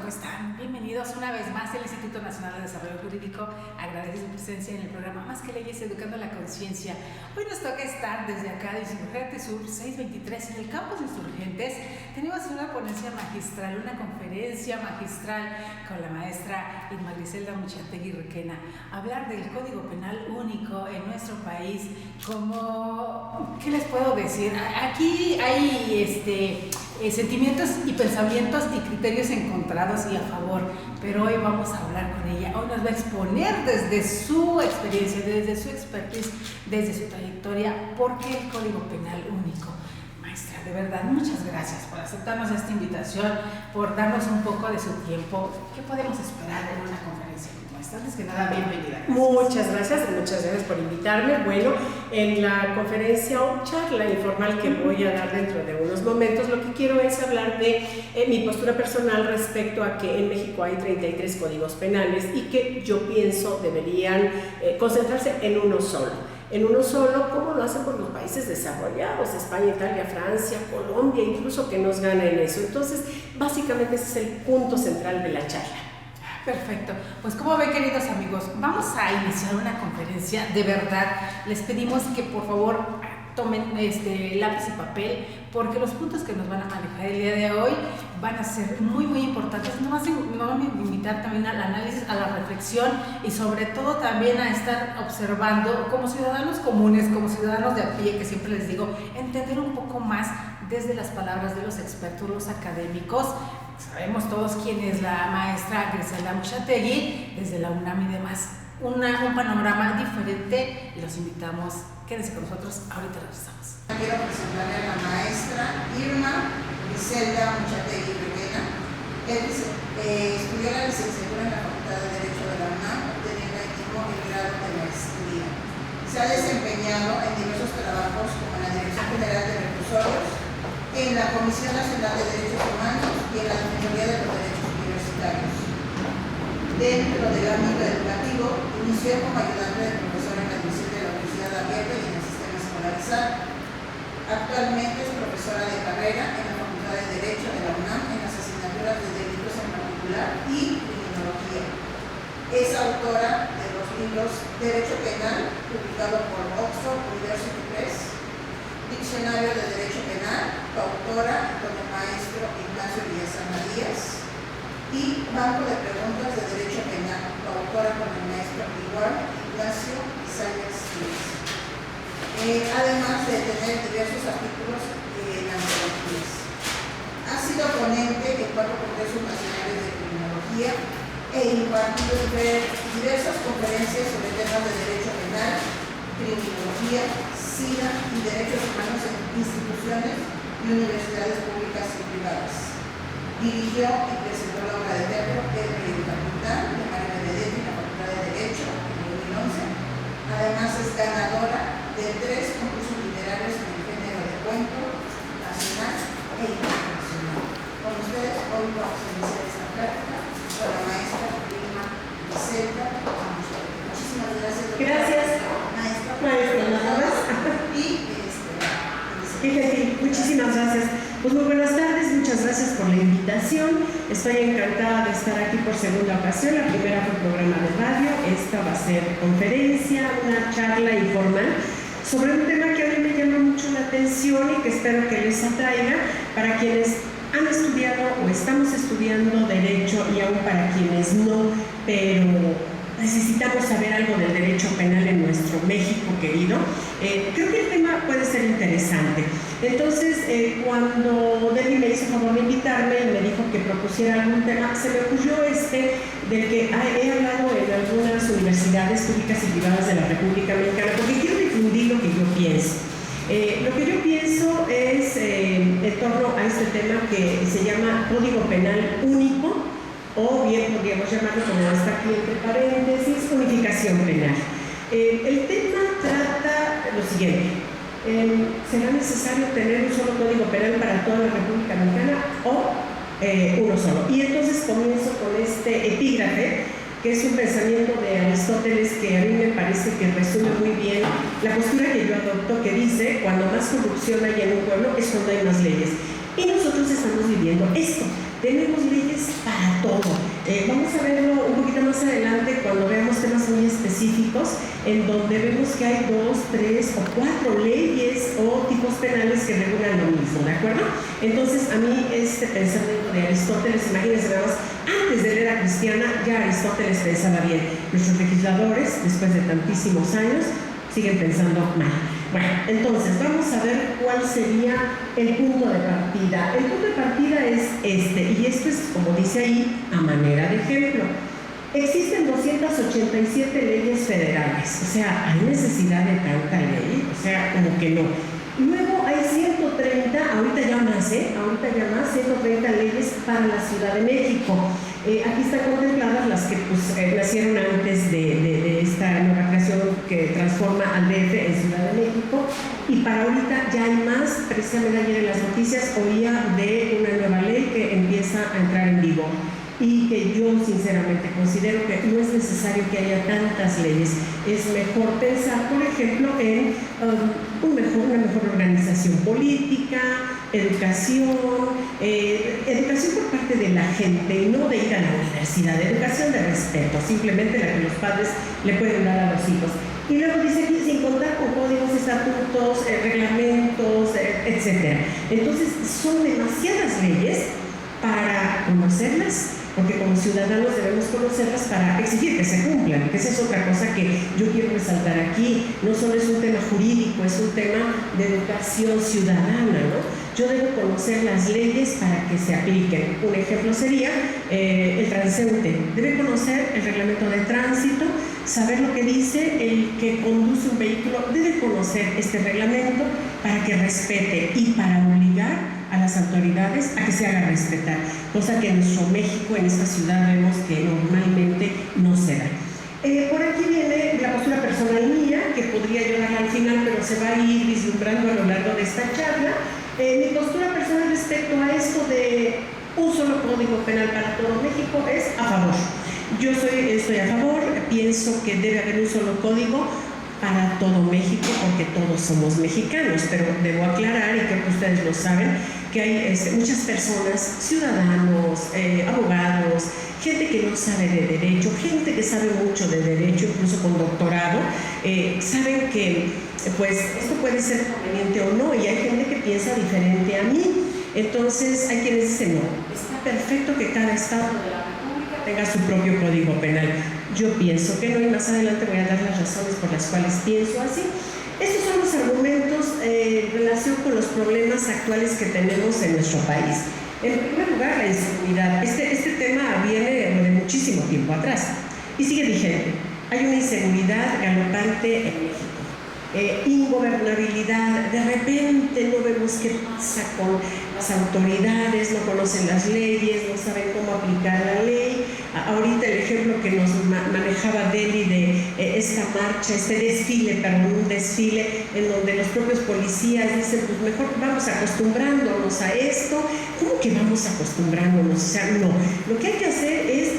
están? Bienvenidos una vez más. El Instituto Nacional de Desarrollo Jurídico agradece su presencia en el programa Más que Leyes, Educando la Conciencia. Hoy nos toca estar desde acá de Insurgentes Sur 623 en el campus de Insurgentes. Tenemos una ponencia magistral, una conferencia magistral con la maestra Irma Griselda Muchategui Requena. Hablar del Código Penal único en nuestro país. ¿Qué les puedo decir? Aquí hay sentimientos y pensamientos y criterios encontrados y a favor, pero hoy vamos a hablar con ella. Hoy nos va a exponer desde su experiencia, desde su expertise, desde su trayectoria, por qué el Código Penal único. Maestra, de verdad, muchas gracias por aceptarnos esta invitación, por darnos un poco de su tiempo. ¿Qué podemos esperar en una conferencia como esta? Antes que nada, bienvenida. Muchas gracias por invitarme. Bueno, en la conferencia o charla informal que voy a dar dentro de unos momentos, lo que quiero es hablar de mi postura personal respecto a que en México hay 33 códigos penales y que yo pienso deberían concentrarse en uno solo. En uno solo, como lo hacen por los países desarrollados, España, Italia, Francia, Colombia, incluso que nos gana en eso. Entonces, básicamente ese es el punto central de la charla. Perfecto. Pues como ven, queridos amigos, vamos a iniciar una conferencia. De verdad, les pedimos que por favor tomen lápiz y papel, porque los puntos que nos van a manejar el día de hoy van a ser muy, muy importantes. Nos van a invitar también al análisis, a la reflexión y sobre todo también a estar observando como ciudadanos comunes, como ciudadanos de a pie, que siempre les digo, entender un poco más desde las palabras de los expertos, los académicos. Sabemos todos quién es la maestra Griselda Muchategui, desde la UNAM y demás. Un panorama diferente y los invitamos. Quédense con nosotros, ahorita regresamos. Quiero presentarle a la maestra Irma Griselda Muchategui Requena. Estudió la licenciatura en la Facultad de Derecho de la UNAM, obteniendo aquí el grado de maestría. Se ha desempeñado en diversos trabajos como en la Dirección General de Reclusorios, en la Comisión Nacional de Derechos Humanos y en la Defensoría de los Derechos Universitarios. Dentro del ámbito educativo, inició como ayudante de profesor en la División de la Universidad Abierta y en el Sistema Escolarizado. Actualmente es profesora de carrera en la Facultad de Derecho de la UNAM en las asignaturas de Delitos en particular y Criminología. Es autora de los libros Derecho Penal, publicado por Oxford University Press, Diccionario de Derecho Penal, coautora con el maestro Ignacio Villazana Díaz, y Banco de Preguntas de Derecho Penal, coautora con el maestro igual Ignacio Isaías Díaz. Además de tener diversos artículos en antologías. Ha sido ponente en 4 congresos nacionales de criminología e impartido diversas conferencias sobre temas de derecho penal, criminología, SIDA y derechos humanos en instituciones y universidades públicas y privadas. Dirigió y presentó la obra de teatro El Rey de Capitán de María Benedetti en la Facultad de Derecho en 2011. Además es ganadora de 3 concursos literarios en el género de cuento nacional e internacional. Con ustedes hoy vamos a iniciar esta plática con la maestra Irma Griselda Muchategui. Muchísimas gracias. Gracias. Maestra. Qué gentil, muchísimas gracias. Pues muy buenas tardes, muchas gracias por la invitación. Estoy encantada de estar aquí por segunda ocasión. La primera fue programa de radio, esta va a ser conferencia, una charla informal sobre un tema que a mí me llama mucho la atención y que espero que les atraiga para quienes han estudiado o estamos estudiando derecho y aún para quienes no, pero necesitamos saber algo del derecho penal en nuestro México querido. Creo que el tema puede ser interesante. Entonces, cuando Debbie me hizo favor de invitarme y me dijo que propusiera algún tema, se me ocurrió del que he hablado en algunas universidades públicas y privadas de la República Mexicana, porque quiero difundir lo que yo pienso. Lo que yo pienso es en torno a este tema que se llama Código Penal único, o bien podríamos llamarlo, como está aquí entre paréntesis, unificación penal. El tema trata lo siguiente: ¿será necesario tener un solo código penal para toda la República Mexicana o uno solo? Y entonces comienzo con este epígrafe, que es un pensamiento de Aristóteles que a mí me parece que resume muy bien la postura que yo adopto, que dice: cuando más corrupción hay en un pueblo es cuando hay más leyes. Y nosotros estamos viviendo esto. Tenemos leyes para todo, Vamos a verlo un poquito más adelante cuando veamos temas muy específicos en donde vemos que hay 2, 3 o 4 leyes o tipos penales que regulan lo mismo, ¿de acuerdo? Entonces, a mí este pensamiento de Aristóteles, imagínense nada más, antes de la era cristiana ya Aristóteles pensaba bien. Nuestros legisladores, después de tantísimos años, siguen pensando mal. Bueno, entonces vamos a ver cuál sería el punto de partida. El punto de partida es este, y esto es, como dice ahí, a manera de ejemplo. Existen 287 leyes federales, o sea, ¿hay necesidad de tanta ley? O sea, como que no. Luego hay 130, ahorita ya más, 130 leyes para la Ciudad de México. Aquí están contempladas las que nacieron antes de esta nueva creación que transforma al DF en Ciudad de México, y para ahorita ya hay más. Precisamente ayer en las noticias oía de una nueva ley que empieza a entrar en vigor y que yo sinceramente considero que no es necesario que haya tantas leyes. Es mejor pensar, por ejemplo, en una mejor organización política, educación por parte de la gente, y no de ir a la universidad, educación de respeto, simplemente la que los padres le pueden dar a los hijos. Y luego dice aquí, sin contar con códigos, estatutos, reglamentos, etc. Entonces, son demasiadas leyes para conocerlas, porque como ciudadanos debemos conocerlas para exigir que se cumplan, que esa es otra cosa que yo quiero resaltar aquí. No solo es un tema jurídico, es un tema de educación ciudadana, ¿no? Yo debo conocer las leyes para que se apliquen. Un ejemplo sería el transeúnte. Debe conocer el reglamento de tránsito, saber lo que dice el que conduce un vehículo, debe conocer este reglamento para que respete y para obligar a las autoridades a que se haga respetar, cosa que en nuestro México, en esta ciudad, vemos que normalmente no se da. Por aquí viene la postura personal mía, que podría yo dar al final, pero se va a ir vislumbrando a lo largo de esta charla. Mi postura personal respecto a esto de un solo código penal para todo México es a favor. Yo estoy a favor, pienso que debe haber un solo código para todo México, porque todos somos mexicanos, pero debo aclarar, y creo que ustedes lo saben, que hay muchas personas, ciudadanos, abogados, gente que no sabe de derecho, gente que sabe mucho de derecho, incluso con doctorado, saben que pues esto puede ser conveniente o no, y hay gente que piensa diferente a mí. Entonces hay quienes dicen, no, está perfecto que cada estado de la República tenga su propio código penal. Yo pienso que no, y más adelante voy a dar las razones por las cuales pienso así. Estos son los argumentos en relación con los problemas actuales que tenemos en nuestro país. En primer lugar, la inseguridad. Este tema viene de muchísimo tiempo atrás y sigue vigente. Hay una inseguridad galopante en México. Ingobernabilidad, de repente no vemos qué pasa con las autoridades, no conocen las leyes, no saben cómo aplicar la ley. Ahorita el ejemplo que nos manejaba Deli de esta marcha, un desfile en donde los propios policías dicen, pues mejor vamos acostumbrándonos a esto. ¿Cómo que vamos acostumbrándonos? O sea, no. Lo que hay que hacer es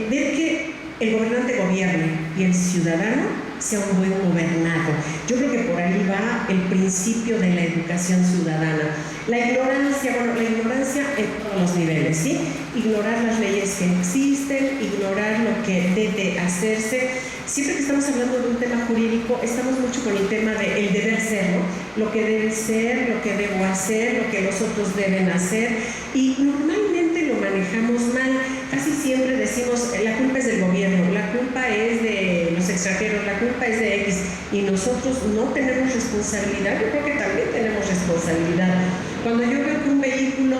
ver que el gobernante gobierne y el ciudadano sea un buen gobernado. Yo creo que por ahí va el principio de la educación ciudadana. La ignorancia en todos los niveles, ¿sí? Ignorar las leyes que existen, ignorar lo que debe hacerse. Siempre que estamos hablando de un tema jurídico, estamos mucho con el tema del deber ser, ¿no? Lo que debe ser, lo que debo hacer, lo que los otros deben hacer, y normalmente lo manejamos mal. Casi siempre decimos, la culpa es del gobierno, la culpa es de los extranjeros, la culpa es de X, y nosotros no tenemos responsabilidad. Yo creo que también tenemos responsabilidad. Cuando yo veo que un vehículo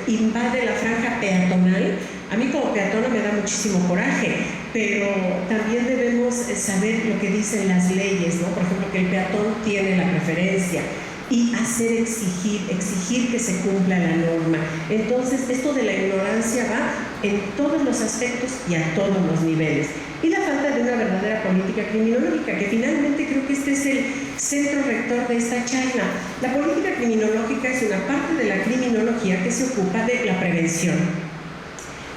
invade la franja peatonal, a mí como peatona me da muchísimo coraje, pero también debemos saber lo que dicen las leyes, ¿no? Por ejemplo, que el peatón tiene la preferencia, y exigir que se cumpla la norma. Entonces, esto de la ignorancia va en todos los aspectos y a todos los niveles. Y la falta de una verdadera política criminológica, que finalmente creo que este es el centro rector de esta charla. La política criminológica es una parte de la criminología que se ocupa de la prevención.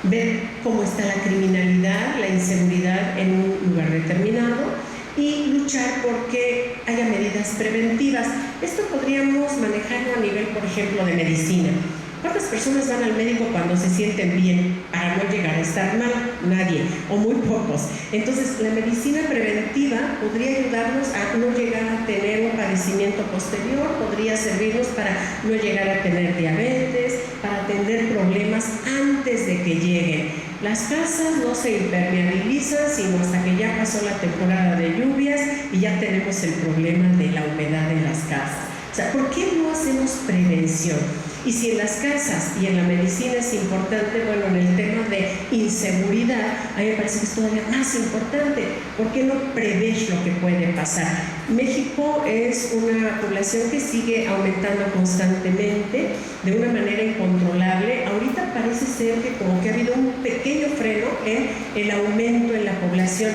Ver cómo está la criminalidad, la inseguridad en un lugar determinado, y luchar porque haya medidas preventivas. Esto podríamos manejarlo a nivel, por ejemplo, de medicina. ¿Cuántas personas van al médico cuando se sienten bien para no llegar a estar mal? Nadie, o muy pocos. Entonces, la medicina preventiva podría ayudarnos a no llegar a tener un padecimiento posterior, podría servirnos para no llegar a tener diabetes, para atender problemas antes de que lleguen. Las casas no se impermeabilizan sino hasta que ya pasó la temporada de lluvias y ya tenemos el problema de la humedad en las casas. O sea, ¿por qué no hacemos prevención? Y si en las casas y en la medicina es importante, bueno, en el tema de inseguridad, a mí me parece que es todavía más importante. ¿Por qué no prever lo que puede pasar? México es una población que sigue aumentando constantemente de una manera incontrolable. Ahorita parece ser que como que ha habido un pequeño freno en el aumento en la población,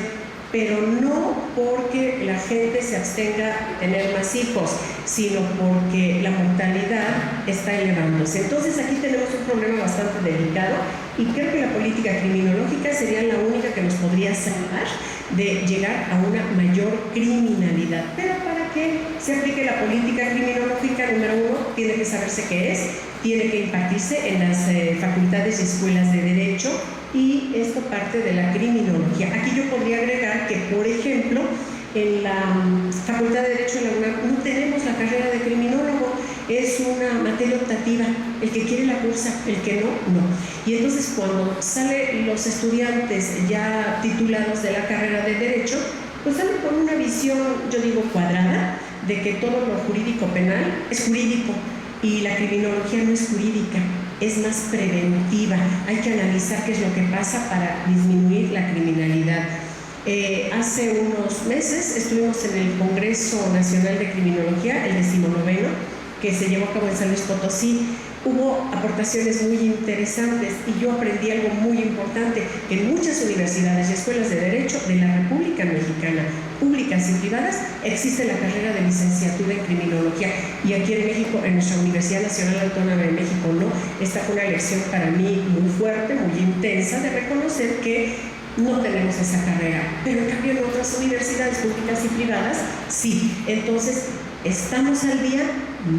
pero no porque la gente se abstenga de tener más hijos, sino porque la mortalidad está elevándose. Entonces aquí tenemos un problema bastante delicado y creo que la política criminológica sería la única que nos podría salvar de llegar a una mayor criminalidad. Pero para que se aplique la política criminológica, número uno, tiene que saberse qué es, tiene que impartirse en las facultades y escuelas de derecho, y esto parte de la criminología. Aquí yo podría agregar que, por ejemplo, en la Facultad de Derecho de la UNAM no tenemos la carrera de criminólogo, es una materia optativa, el que quiere la cursa, el que no, no. Y entonces cuando salen los estudiantes ya titulados de la carrera de Derecho, pues salen con una visión, yo digo, cuadrada, de que todo lo jurídico penal es jurídico y la criminología no es jurídica, es más preventiva. Hay que analizar qué es lo que pasa para disminuir la criminalidad. Hace unos meses estuvimos en el Congreso Nacional de Criminología, el 19º, que se llevó a cabo en San Luis Potosí. Hubo aportaciones muy interesantes y yo aprendí algo muy importante, que en muchas universidades y escuelas de Derecho de la República Mexicana, públicas y privadas, existe la carrera de licenciatura en criminología, y aquí en México, en nuestra Universidad Nacional Autónoma de México, no. Esta fue una lección para mí muy fuerte, muy intensa, de reconocer que no tenemos esa carrera, pero en cambio en otras universidades públicas y privadas sí. Entonces, ¿estamos al día?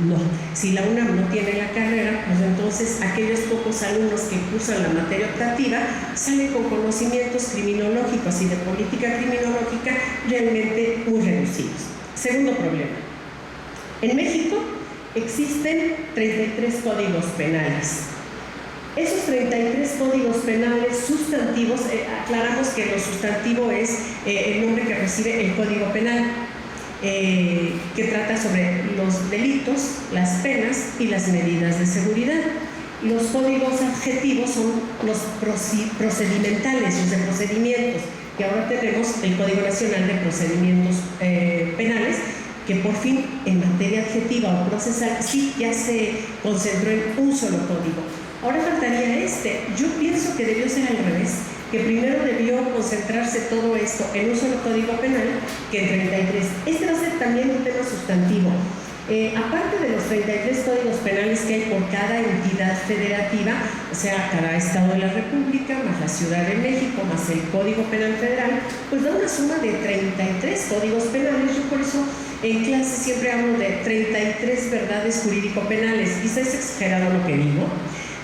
No. Si la UNAM no tiene la carrera, pues entonces aquellos pocos alumnos que cursan la materia optativa salen con conocimientos criminológicos y de política criminológica realmente muy reducidos. Segundo problema. En México existen 33 códigos penales. Esos 33 códigos penales sustantivos, aclaramos que lo sustantivo es el nombre que recibe el Código Penal, que trata sobre los delitos, las penas y las medidas de seguridad. Los códigos adjetivos son los procedimentales, los de procedimientos, que ahora tenemos el Código Nacional de Procedimientos Penales, que por fin en materia adjetiva o procesal sí ya se concentró en un solo código. Ahora faltaría este. Yo pienso que debió ser al revés, que primero debió concentrarse todo esto en un solo código penal que en 33. Este va a ser también un tema sustantivo. Aparte de los 33 códigos penales que hay por cada entidad federativa, o sea, cada estado de la República, más la Ciudad de México, más el Código Penal Federal, pues da una suma de 33 códigos penales. Yo por eso en clase siempre hablo de 33 verdades jurídico-penales. Quizás es exagerado lo que digo,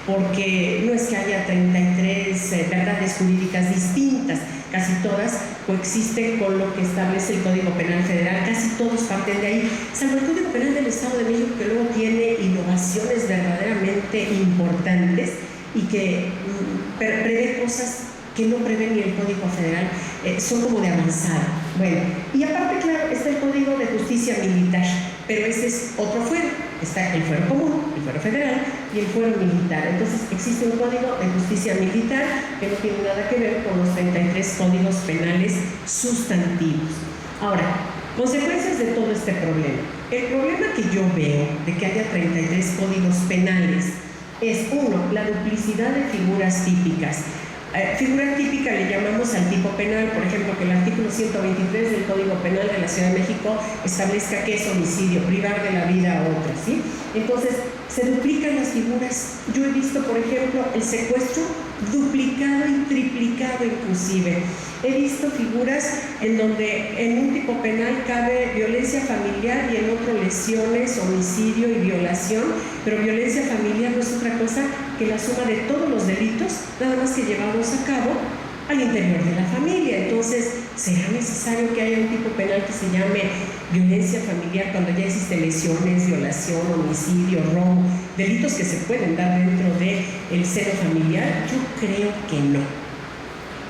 porque no es que haya 33 verdades jurídicas distintas, casi todas coexisten con lo que establece el Código Penal Federal, casi todos parten de ahí, salvo el Código Penal del Estado de México, que luego tiene innovaciones verdaderamente importantes y que prevé cosas que no prevé ni el Código Federal, son como de avanzada. Bueno, y aparte, claro, está el Código de Justicia Militar, pero ese es otro fuero. Está el fuero común, el fuero federal y el fuero militar. Entonces existe un Código de Justicia Militar que no tiene nada que ver con los 33 códigos penales sustantivos. Ahora, consecuencias de todo este problema. El problema que yo veo de que haya 33 códigos penales es, uno, la duplicidad de figuras típicas. Figura típica le llamamos al tipo penal, por ejemplo, que el artículo 123 del Código Penal de la Ciudad de México establezca que es homicidio, privar de la vida a otro, ¿sí? Entonces, se duplican las figuras. Yo he visto, por ejemplo, el secuestro duplicado y triplicado inclusive. He visto figuras en donde en un tipo penal cabe violencia familiar y en otro lesiones, homicidio y violación, pero violencia familiar no es otra cosa que la suma de todos los delitos, nada más que llevados a cabo al interior de la familia. Entonces, ¿será necesario que haya un tipo penal que se llame violencia familiar cuando ya existen lesiones, violación, homicidio, robo, delitos que se pueden dar dentro del seno familiar? Yo creo que no.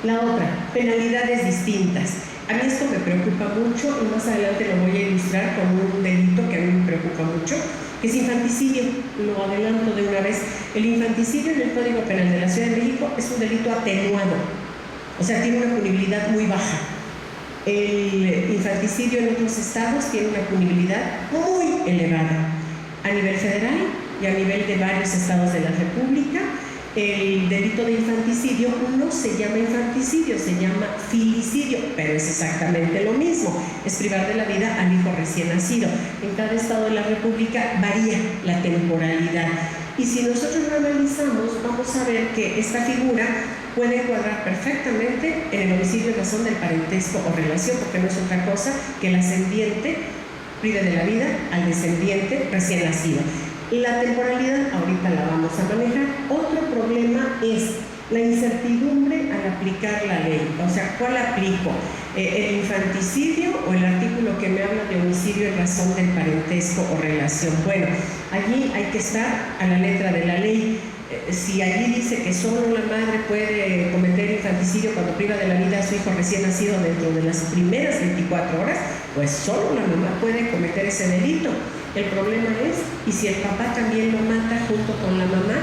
La otra, penalidades distintas. A mí esto me preocupa mucho y más adelante lo voy a ilustrar con un delito que a mí me preocupa mucho, que es infanticidio. Lo adelanto de una vez. El infanticidio en el Código Penal de la Ciudad de México es un delito atenuado, o sea, tiene una punibilidad muy baja. El infanticidio en otros estados tiene una punibilidad muy elevada. A nivel federal y a nivel de varios estados de la República, el delito de infanticidio no se llama infanticidio, se llama filicidio, pero es exactamente lo mismo, es privar de la vida al hijo recién nacido. En cada estado de la República varía la temporalidad. Y si nosotros lo analizamos, vamos a ver que esta figura puede encuadrar perfectamente en el homicidio en razón del parentesco o relación, porque no es otra cosa que el ascendiente prive de la vida al descendiente recién nacido. La temporalidad ahorita la vamos a manejar. Otro problema es la incertidumbre al aplicar la ley. O sea, ¿cuál aplico? ¿El infanticidio o el artículo que me habla de homicidio en razón del parentesco o relación? Bueno, allí hay que estar a la letra de la ley. Si allí dice que solo la madre puede cometer infanticidio cuando priva de la vida a su hijo recién nacido dentro de las primeras 24 horas, pues solo la mamá puede cometer ese delito. El problema es, y si el papá también lo mata junto con la mamá,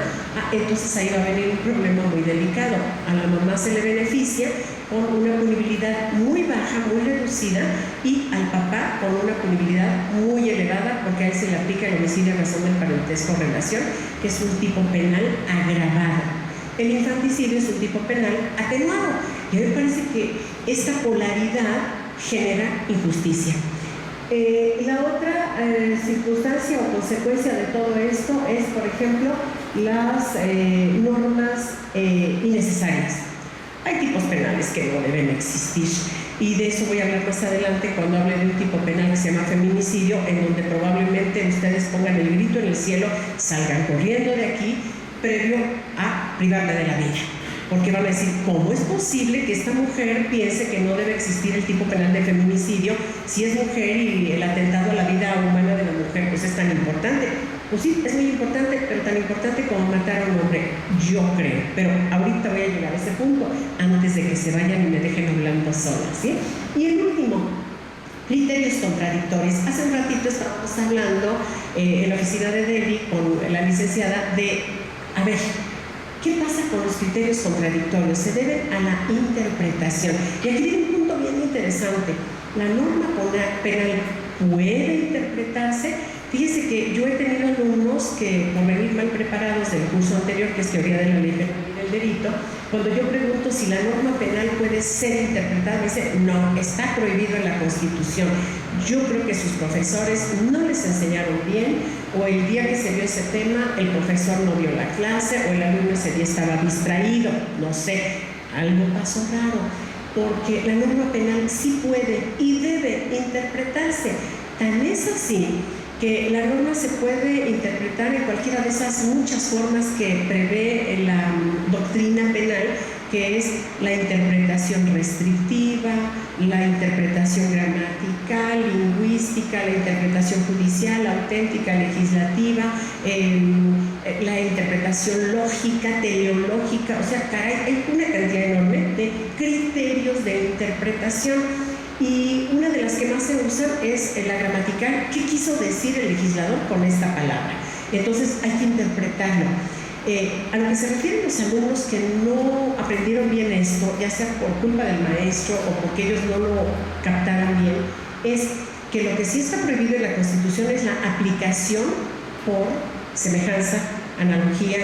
entonces ahí va a venir un problema muy delicado. A la mamá se le beneficia con una punibilidad muy baja, muy reducida, y al papá con una punibilidad muy elevada, porque a él se le aplica el homicidio en razón del parentesco o relación, que es un tipo penal agravado. El infanticidio es un tipo penal atenuado. Y a mí me parece que esta polaridad genera injusticia. La otra circunstancia o consecuencia de todo esto es, por ejemplo, las normas innecesarias. Hay tipos penales que no deben existir, y de eso voy a hablar más adelante cuando hable de un tipo penal que se llama feminicidio, en donde probablemente ustedes pongan el grito en el cielo, salgan corriendo de aquí, previo a privarla de la vida. Porque van a decir, ¿cómo es posible que esta mujer piense que no debe existir el tipo penal de feminicidio si es mujer y el atentado a la vida humana de la mujer pues es tan importante? Pues sí, es muy importante, pero tan importante como matar a un hombre, yo creo. Pero ahorita voy a llegar a ese punto antes de que se vayan y me dejen hablando sola, ¿sí? Y el último, criterios contradictorios. Hace un ratito estábamos hablando en la oficina de Debbie con la licenciada de, a ver, ¿qué pasa con los criterios contradictorios? Se deben a la interpretación. Y aquí viene un punto bien interesante. La norma penal puede interpretarse. Fíjese que yo he tenido alumnos que, por venir mal preparados del curso anterior, que es teoría de la ley del delito, cuando yo pregunto si la norma penal puede ser interpretada, me dicen, no, está prohibido en la Constitución. Yo creo que sus profesores no les enseñaron bien, o el día que se vio ese tema, el profesor no dio la clase, o el alumno ese día estaba distraído, no sé, algo pasó raro, porque la norma penal sí puede y debe interpretarse. Tan es así que la norma se puede interpretar en cualquiera de esas muchas formas que prevé la doctrina penal, que es la interpretación restrictiva, la interpretación gramatical, lingüística, la interpretación judicial, auténtica, legislativa, la interpretación lógica, teleológica. O sea, hay una cantidad enorme de criterios de interpretación. Y una de las que más se usan es la gramatical. ¿Qué quiso decir el legislador con esta palabra? Entonces hay que interpretarlo. A lo que se refieren los alumnos que no aprendieron bien esto, ya sea por culpa del maestro o porque ellos no lo captaron bien, es que lo que sí está prohibido en la Constitución es la aplicación por semejanza, analogía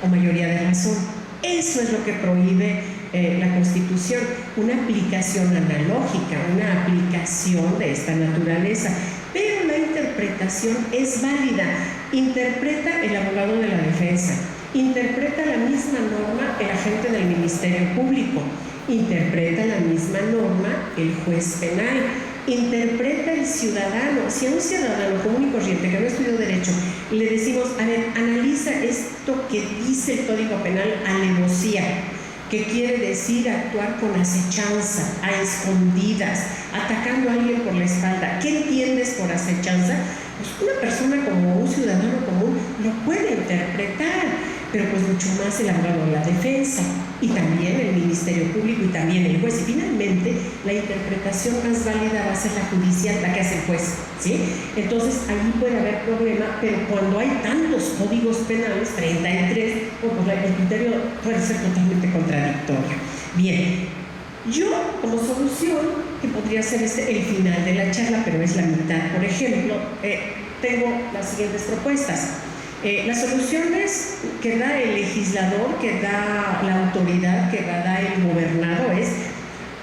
o mayoría de razón. Eso es lo que prohíbe la Constitución, una aplicación analógica, una aplicación de esta naturaleza. Pero la interpretación es válida. Interpreta el abogado de la defensa, interpreta la misma norma el agente del Ministerio Público, interpreta la misma norma el juez penal, interpreta el ciudadano. Si a un ciudadano común y corriente que no estudió Derecho le decimos, a ver, analiza esto que dice el Código Penal, alevosía, que quiere decir actuar con acechanza, a escondidas, atacando a alguien por la espalda. ¿Qué entiendes por acechanza? Pues una persona como un ciudadano común lo puede interpretar, pero pues mucho más el abogado de la defensa, y también el Ministerio Público, y también el juez. Y finalmente, la interpretación más válida va a ser la judicial, la que hace el juez, ¿sí? Entonces, ahí puede haber problema, pero cuando hay tantos códigos penales, 33, pues el criterio puede ser totalmente contradictorio. Bien, yo como solución, que podría ser el final de la charla, pero es la mitad, por ejemplo, tengo las siguientes propuestas. Las soluciones que da el legislador, que da la autoridad, que da el gobernado es: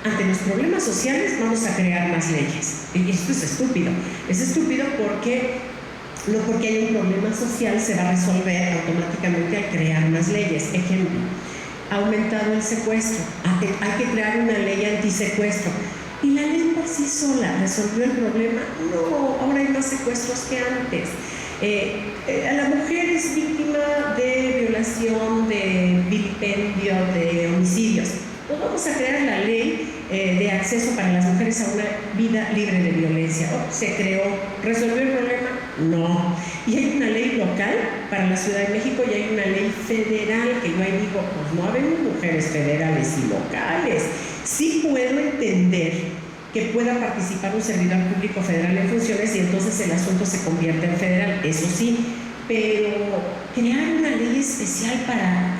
ante los problemas sociales vamos a crear más leyes. Y esto es estúpido. Es estúpido porque no porque haya un problema social se va a resolver automáticamente al crear más leyes. Ejemplo, ha aumentado el secuestro, hay que crear una ley antisecuestro. ¿Y la ley por sí sola resolvió el problema? No, ahora hay más secuestros que antes. A la mujer es víctima de violación, de vilipendio, de homicidios. Pues vamos a crear la ley de acceso para las mujeres a una vida libre de violencia. Se creó, ¿resolvió el problema? No. Y hay una ley local para la Ciudad de México y hay una ley federal, que yo ahí digo, pues no habemos mujeres federales y locales. Sí puedo entender que pueda participar un servidor público federal en funciones y entonces el asunto se convierte en federal, eso sí, pero crear una ley especial para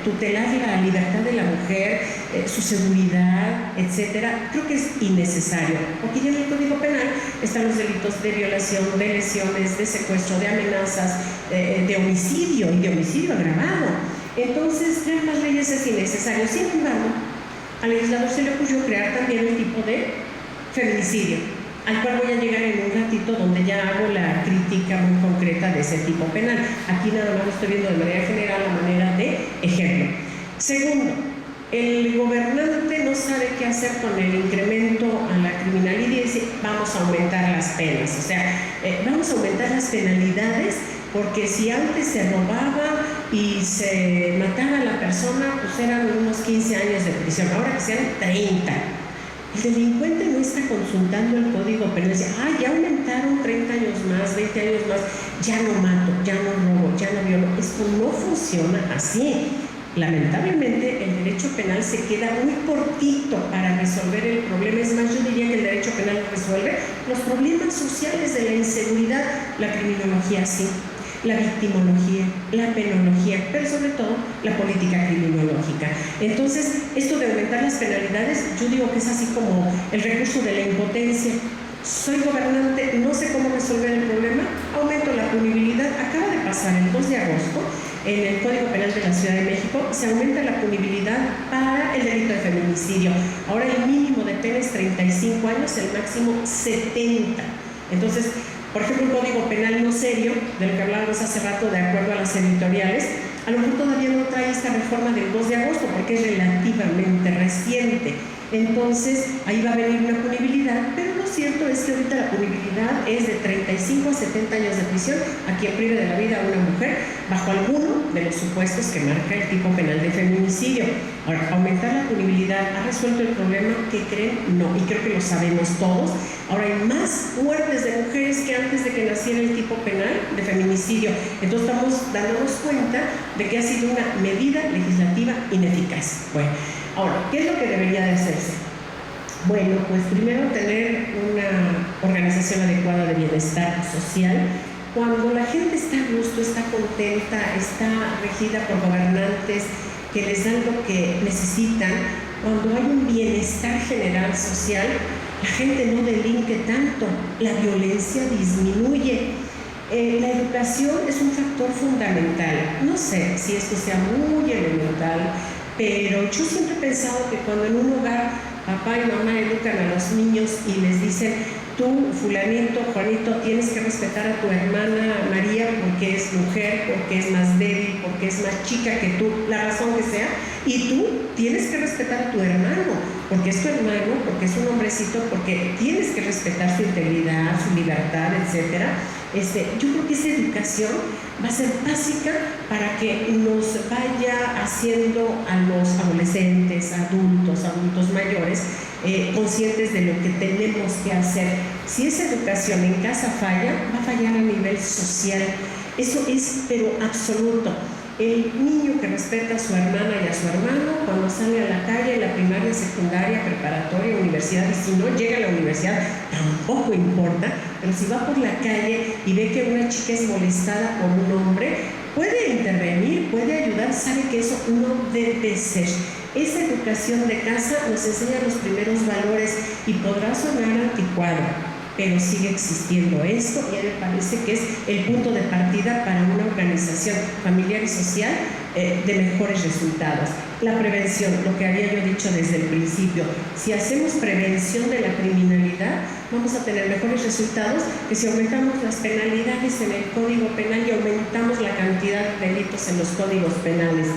tutelar la libertad de la mujer, su seguridad, etcétera, creo que es innecesario, porque ya en el Código Penal están los delitos de violación, de lesiones, de secuestro, de amenazas, de homicidio y de homicidio agravado. Entonces, crear más leyes es innecesario. Sin embargo, al legislador se le ocurrió crear también el tipo de feminicidio, al cual voy a llegar en un ratito, donde ya hago la crítica muy concreta de ese tipo penal. Aquí nada más lo estoy viendo de manera general, a manera de ejemplo. Segundo, el gobernante no sabe qué hacer con el incremento a la criminalidad y dice, vamos a aumentar las penas. O sea, vamos a aumentar las penalidades, porque si antes se robaba y se mataba a la persona, pues eran unos 15 años de prisión, ahora que sean 30. El delincuente no está consultando el Código Penal, dice, ya aumentaron 30 años más, 20 años más, ya no mato, ya no robo, ya no violo. Esto no funciona así. Lamentablemente, el derecho penal se queda muy cortito para resolver el problema. Es más, yo diría que el derecho penal resuelve los problemas sociales de la inseguridad, la criminología sí, la victimología, la penología, pero sobre todo la política criminológica. Entonces, esto de aumentar las penalidades, yo digo que es así como el recurso de la impotencia. Soy gobernante, no sé cómo resolver el problema, aumento la punibilidad. Acaba de pasar el 2 de agosto, en el Código Penal de la Ciudad de México, se aumenta la punibilidad para el delito de feminicidio. Ahora el mínimo de pena es 35 años, el máximo 70. Entonces, por ejemplo, un Código Penal no serio, de lo que hablábamos hace rato, de acuerdo a las editoriales, a lo mejor todavía no trae esta reforma del 2 de agosto, porque es relativamente reciente. Entonces, ahí va a venir una punibilidad, pero lo cierto es que ahorita la punibilidad es de 35 a 70 años de prisión a quien prive de la vida a una mujer, bajo alguno de los supuestos que marca el tipo penal de feminicidio. Ahora, aumentar la punibilidad, ¿ha resuelto el problema? ¿Qué creen? No, y creo que lo sabemos todos. Ahora hay más muertes de mujeres que antes de que naciera el tipo penal de feminicidio. Entonces estamos dándonos cuenta de que ha sido una medida legislativa ineficaz. Bueno, ahora, ¿qué es lo que debería de hacerse? Bueno, pues primero tener una organización adecuada de bienestar social. Cuando la gente está a gusto, está contenta, está regida por gobernantes que les dan lo que necesitan, cuando hay un bienestar general social, la gente no delinque tanto, la violencia disminuye. La educación es un factor fundamental. No sé si esto sea muy elemental, pero yo siempre he pensado que cuando en un hogar papá y mamá educan a los niños y les dicen: tú, fulanito, Juanito, tienes que respetar a tu hermana María porque es mujer, porque es más débil, porque es más chica que tú, la razón que sea, y tú tienes que respetar a tu hermano porque es tu hermano, porque es un hombrecito, porque tienes que respetar su integridad, su libertad, etc. Yo creo que esa educación va a ser básica para que nos vaya haciendo a los adolescentes, adultos mayores, conscientes de lo que tenemos que hacer. Si esa educación en casa falla, va a fallar a nivel social. Eso es, pero absoluto. El niño que respeta a su hermana y a su hermano, cuando sale a la calle, en la primaria, secundaria, preparatoria, universidad, y si no llega a la universidad, tampoco importa, pero si va por la calle y ve que una chica es molestada por un hombre, puede intervenir, puede ayudar, sabe que eso no debe ser. Esa educación de casa nos enseña los primeros valores y podrá sonar anticuado, pero sigue existiendo esto, y a mí me parece que es el punto de partida para una organización familiar y social de mejores resultados. La prevención, lo que había yo dicho desde el principio, si hacemos prevención de la criminalidad, vamos a tener mejores resultados que si aumentamos las penalidades en el Código Penal y aumentamos la cantidad de delitos en los códigos penales.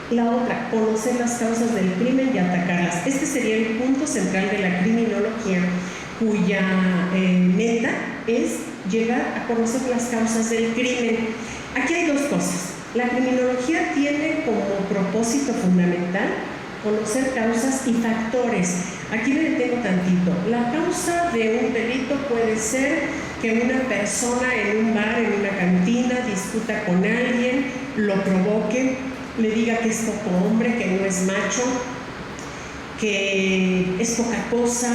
La otra, conocer las causas del crimen y atacarlas. Este sería el punto central de la criminología, cuya meta es llegar a conocer las causas del crimen. Aquí hay dos cosas. La criminología tiene como propósito fundamental conocer causas y factores. Aquí me detengo tantito. La causa de un delito puede ser que una persona en un bar, en una cantina, discuta con alguien, lo provoque, le diga que es poco hombre, que no es macho, que es poca cosa,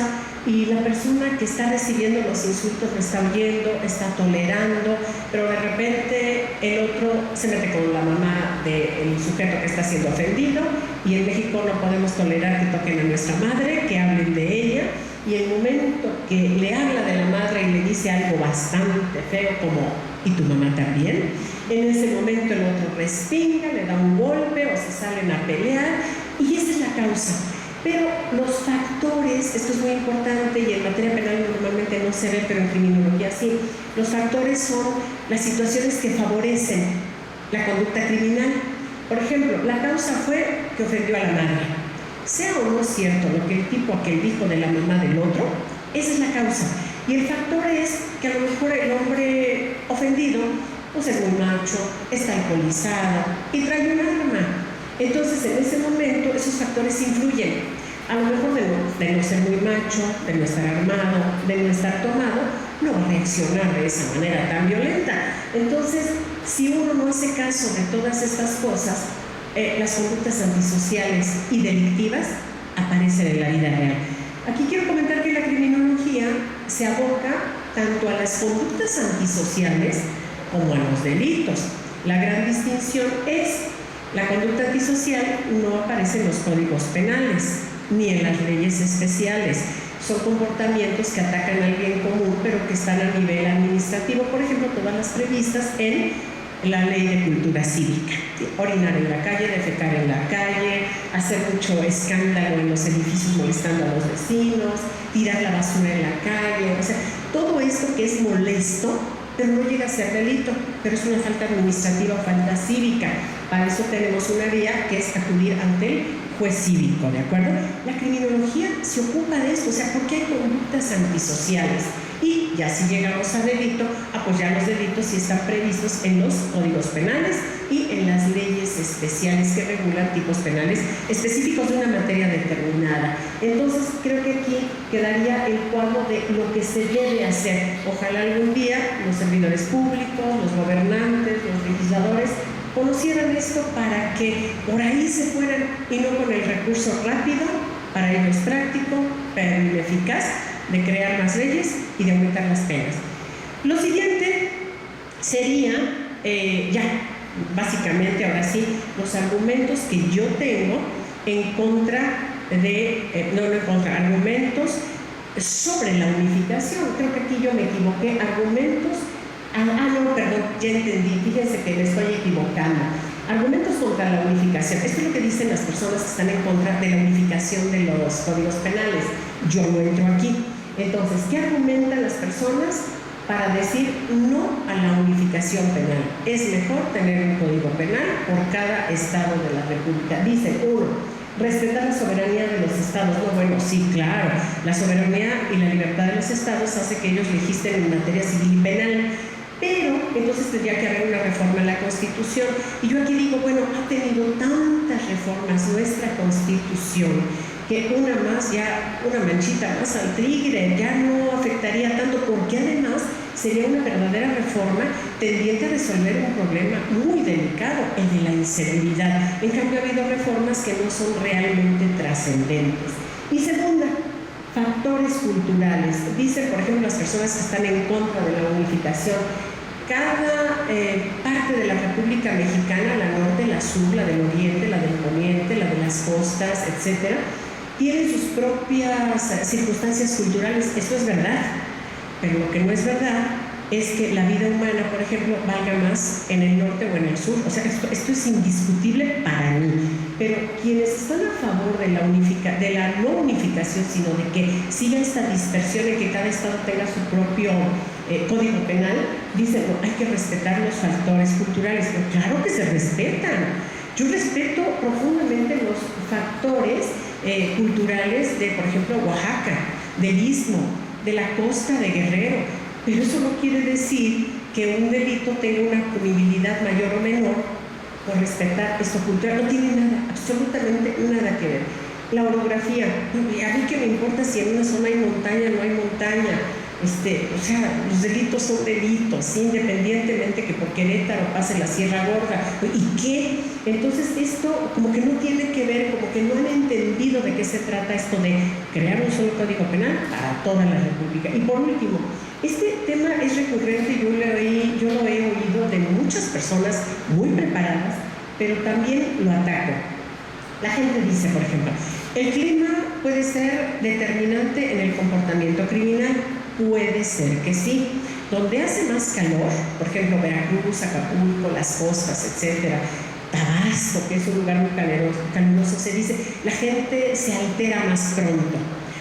y la persona que está recibiendo los insultos lo está oyendo, está tolerando, pero de repente el otro se mete con la mamá del sujeto que está siendo ofendido, y en México no podemos tolerar que toquen a nuestra madre, que hablen de ella, y el momento que le habla de la madre y le dice algo bastante feo como ¿y tu mamá también? En ese momento el otro respinga, le da un golpe o se salen a pelear, y esa es la causa. Pero los factores, esto es muy importante y en materia penal normalmente no se ve, pero en criminología sí, los factores son las situaciones que favorecen la conducta criminal. Por ejemplo, la causa fue que ofendió a la madre. Sea o no cierto lo que el tipo aquel dijo de la mamá del otro, esa es la causa. Y el factor es que a lo mejor el hombre ofendido pues es muy macho, está alcoholizado y trae un arma. Entonces, en ese momento, esos factores influyen. A lo mejor de no ser muy macho, de no estar armado, de no estar tomado, no va a reaccionar de esa manera tan violenta. Entonces, si uno no hace caso de todas estas cosas, las conductas antisociales y delictivas aparecen en la vida real. Aquí quiero comentar que la criminología se aboca tanto a las conductas antisociales como a los delitos. La gran distinción es: la conducta antisocial no aparece en los códigos penales ni en las leyes especiales. Son comportamientos que atacan al bien común, pero que están a nivel administrativo. Por ejemplo, todas las previstas en la Ley de Cultura Cívica. Orinar en la calle, defecar en la calle, hacer mucho escándalo en los edificios molestando a los vecinos, tirar la basura en la calle. O sea, todo esto que es molesto, pero no llega a ser delito, pero es una falta administrativa o falta cívica. Para eso tenemos una vía que es acudir ante el juez cívico, ¿de acuerdo? La criminología se ocupa de esto, o sea, porque hay conductas antisociales. Y ya si llegamos a delito, pues ya los delitos sí están previstos en los códigos penales y en las leyes especiales que regulan tipos penales específicos de una materia determinada. Entonces, creo que aquí quedaría el cuadro de lo que se debe hacer. Ojalá algún día los servidores públicos, los gobernantes, los legisladores conocieran esto para que por ahí se fueran, y no con el recurso rápido, para ello es práctico, pero ineficaz, de crear más leyes y de aumentar las penas. Lo siguiente sería, ya, básicamente ahora sí, los argumentos que yo tengo en contra de, no en contra, argumentos sobre la unificación. Creo que aquí yo me equivoqué, argumentos No, perdón, ya entendí, fíjense que me estoy equivocando. Argumentos contra la unificación. Esto es lo que dicen las personas que están en contra de la unificación de los códigos penales. Yo no entro aquí. Entonces, ¿qué argumentan las personas para decir no a la unificación penal? Es mejor tener un código penal por cada estado de la República. Dicen, uno, respetar la soberanía de los estados. No, bueno, sí, claro, la soberanía y la libertad de los estados hace que ellos legislen en materia civil y penal, pero entonces tendría que haber una reforma en la Constitución. Y yo aquí digo, bueno, ha tenido tantas reformas nuestra Constitución que una más, ya una manchita más al tigre, ya no afectaría tanto, porque además sería una verdadera reforma tendiente a resolver un problema muy delicado, el de la inseguridad. En cambio, ha habido reformas que no son realmente trascendentes. Y segunda, factores culturales. Dicen, por ejemplo, las personas que están en contra de la unificación, cada parte de la República Mexicana, la norte, la sur, la del oriente, la del poniente, la de las costas, etcétera, tienen sus propias circunstancias culturales. Eso es verdad, pero lo que no es verdad es que la vida humana, por ejemplo, valga más en el norte o en el sur. O sea, esto es indiscutible para mí. Pero quienes están a favor de la no unificación, sino de que siga esta dispersión en que cada estado tenga su propio código penal, dicen, no, hay que respetar los factores culturales. Pero claro que se respetan. Yo respeto profundamente los factores culturales de, por ejemplo, Oaxaca, del Istmo, de la costa de Guerrero, pero eso no quiere decir que un delito tenga una punibilidad mayor o menor por respetar esto cultural. No tiene nada, absolutamente nada que ver. La orografía, a mí que me importa si en una zona hay montaña o no hay montaña. O sea, los delitos son delitos, independientemente que por Querétaro pase la Sierra Gorda. ¿Y qué? Entonces esto como que no tiene que ver, como que no han entendido de qué se trata esto de crear un solo código penal para toda la República. Y por último, este tema es recurrente, yo lo he oído de muchas personas muy preparadas, pero también lo ataco. La gente dice, por ejemplo, el clima puede ser determinante en el comportamiento criminal. Puede ser que sí. Donde hace más calor, por ejemplo, Veracruz, Acapulco, las costas, etcétera, Tabasco, que es un lugar muy caluroso, se dice, la gente se altera más pronto.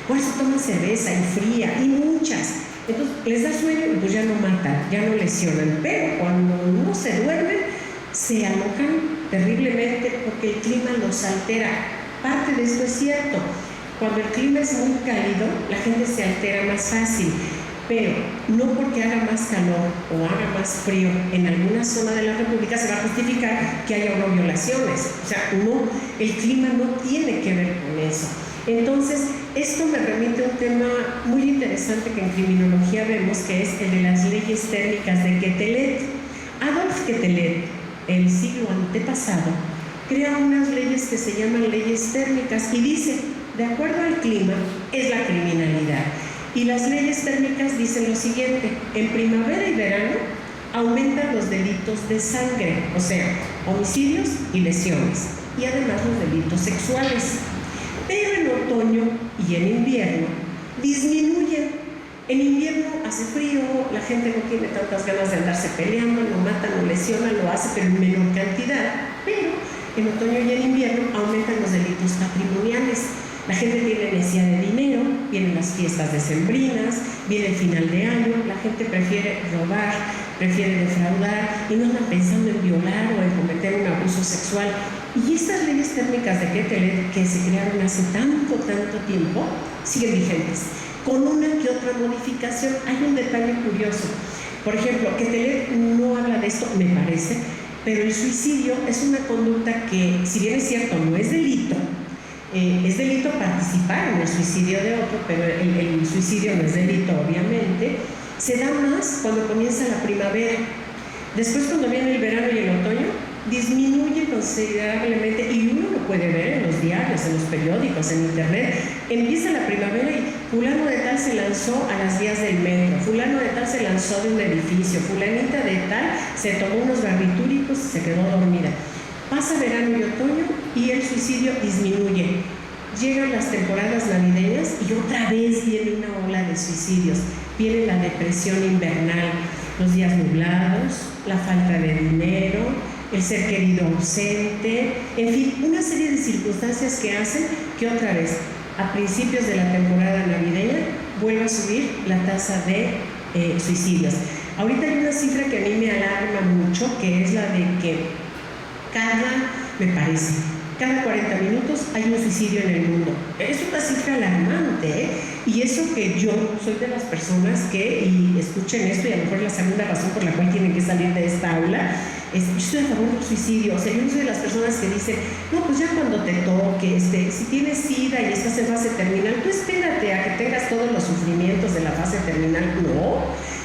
Por eso toman cerveza y fría, y muchas. Entonces, les da sueño y pues ya no matan, ya no lesionan. Pero cuando no se duermen, se alocan terriblemente porque el clima los altera. Parte de esto es cierto. Cuando el clima es muy cálido, la gente se altera más fácil, pero no porque haga más calor o haga más frío en alguna zona de la República se va a justificar que haya no violaciones. O sea, no, el clima no tiene que ver con eso. Entonces, esto me remite a un tema muy interesante que en criminología vemos, que es el de las leyes térmicas de Quetelet. Adolf Quetelet, el siglo antepasado, crea unas leyes que se llaman leyes térmicas y dice, de acuerdo al clima, es la criminalidad. Y las leyes térmicas dicen lo siguiente: en primavera y verano aumentan los delitos de sangre, o sea, homicidios y lesiones, y además los delitos sexuales. Pero en otoño y en invierno disminuyen. En invierno hace frío, la gente no tiene tantas ganas de andarse peleando, no matan, no lesionan, lo hace, pero en menor cantidad. Pero en otoño y en invierno aumentan los delitos patrimoniales. La gente tiene necesidad de dinero, vienen las fiestas decembrinas, viene el final de año, la gente prefiere robar, prefiere defraudar y no andan pensando en violar o en cometer un abuso sexual. Y estas leyes térmicas de Quetelet, que se crearon hace tanto tiempo, siguen vigentes, con una que otra modificación. Hay un detalle curioso. Por ejemplo, Quetelet no habla de esto, me parece, pero el suicidio es una conducta que, si bien es cierto, no es delito, es delito participar en el suicidio de otro, pero el suicidio no es delito, obviamente. Se da más cuando comienza la primavera. Después, cuando viene el verano y el otoño, disminuye considerablemente, y uno lo puede ver en los diarios, en los periódicos, en internet. Empieza la primavera y fulano de tal se lanzó a las vías del metro, fulano de tal se lanzó de un edificio, fulanita de tal se tomó unos barbitúricos y se quedó dormida. Pasa verano y otoño y el suicidio disminuye. Llegan las temporadas navideñas y otra vez viene una ola de suicidios. Viene la depresión invernal. los días nublados, la falta de dinero, el ser querido ausente, en fin, una serie de circunstancias que hacen que otra vez, a principios de la temporada navideña, vuelva a subir la tasa de suicidios. Ahorita hay una cifra que a mí me alarma mucho, que es la de que cada 40 minutos hay un suicidio en el mundo. Es una cifra alarmante, ¿eh? Y eso que yo soy de las personas que, y escuchen esto, y a lo mejor la segunda razón por la cual tienen que salir de esta aula, es yo estoy a favor del suicidio. O sea, yo no soy de las personas que dicen, no, pues ya cuando te toque, si tienes SIDA y estás en fase terminal, tú espérate a que tengas todos los sufrimientos de la fase terminal. No,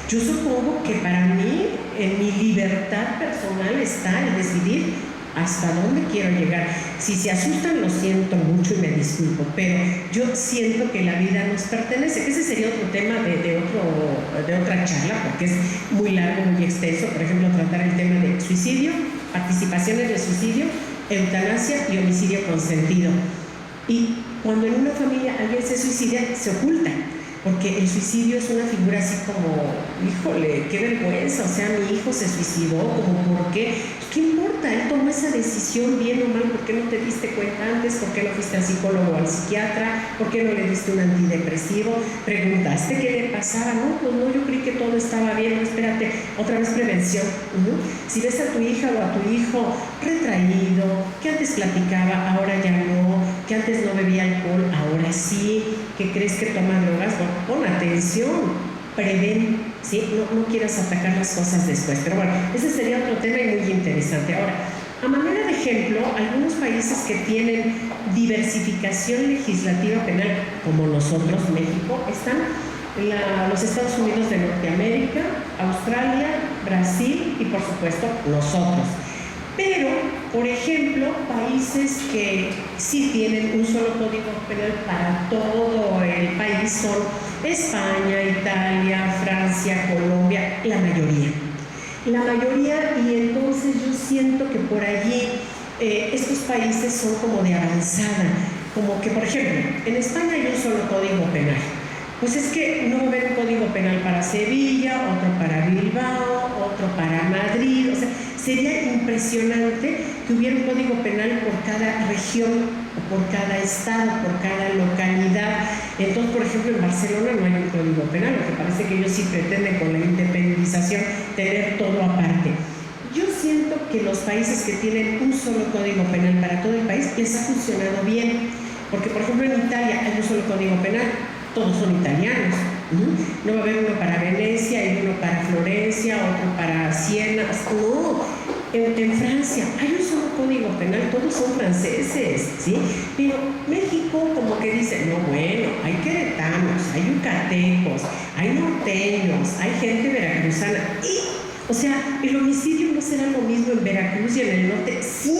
yo supongo que para mí, en mi libertad personal está el decidir hasta dónde quiero llegar. Si se asustan, lo siento mucho y me disculpo, pero yo siento que la vida nos pertenece. Ese sería otro tema de otra charla, porque es muy largo, muy extenso. Por ejemplo, tratar el tema de suicidio, participación en el suicidio, eutanasia y homicidio consentido. Y cuando en una familia alguien se suicida, se oculta, porque el suicidio es una figura así como, híjole, qué vergüenza, o sea, mi hijo se suicidó, como ¿por qué? ¿Qué importa? Él tomó esa decisión bien o mal, ¿por qué no te diste cuenta antes? ¿Por qué no fuiste al psicólogo o al psiquiatra? ¿Por qué no le diste un antidepresivo? ¿Preguntaste qué le pasaba? No, pues no, yo creí que todo estaba bien, no, espérate, otra vez prevención. Si ves a tu hija o a tu hijo retraído, que antes platicaba, ahora ya no, que antes no bebía alcohol, ahora sí, que crees que toma drogas, bueno, pon atención. Prevén, ¿sí? No quieras atacar las cosas después. Pero bueno, ese sería otro tema y muy interesante. Ahora, a manera de ejemplo, algunos países que tienen diversificación legislativa penal, como nosotros, México, están los Estados Unidos de Norteamérica, Australia, Brasil y, por supuesto, nosotros. Pero, por ejemplo, países que sí tienen un solo código penal para todo el país son España, Italia, Francia, Colombia, la mayoría. Y entonces yo siento que por allí estos países son como de avanzada, como que, por ejemplo, en España hay un solo código penal. Pues es que no va a haber un código penal para Sevilla, otro para Bilbao, otro para Madrid. O sea, sería impresionante que hubiera un código penal por cada región, o por cada estado, por cada localidad. Entonces, por ejemplo, en Barcelona no hay un código penal, lo que parece que ellos sí pretenden con la independización tener todo aparte. Yo siento que los países que tienen un solo código penal para todo el país les ha funcionado bien, porque por ejemplo en Italia hay un solo código penal, todos son italianos. No va a haber uno para Venecia, hay uno para Florencia, otro para Siena. No, en Francia hay un solo código penal, todos son franceses, ¿sí? Pero México como que dice, no, bueno, hay queretanos, hay yucatecos, hay norteños, hay gente veracruzana. O sea, el homicidio no será lo mismo en Veracruz y en el norte. Sí,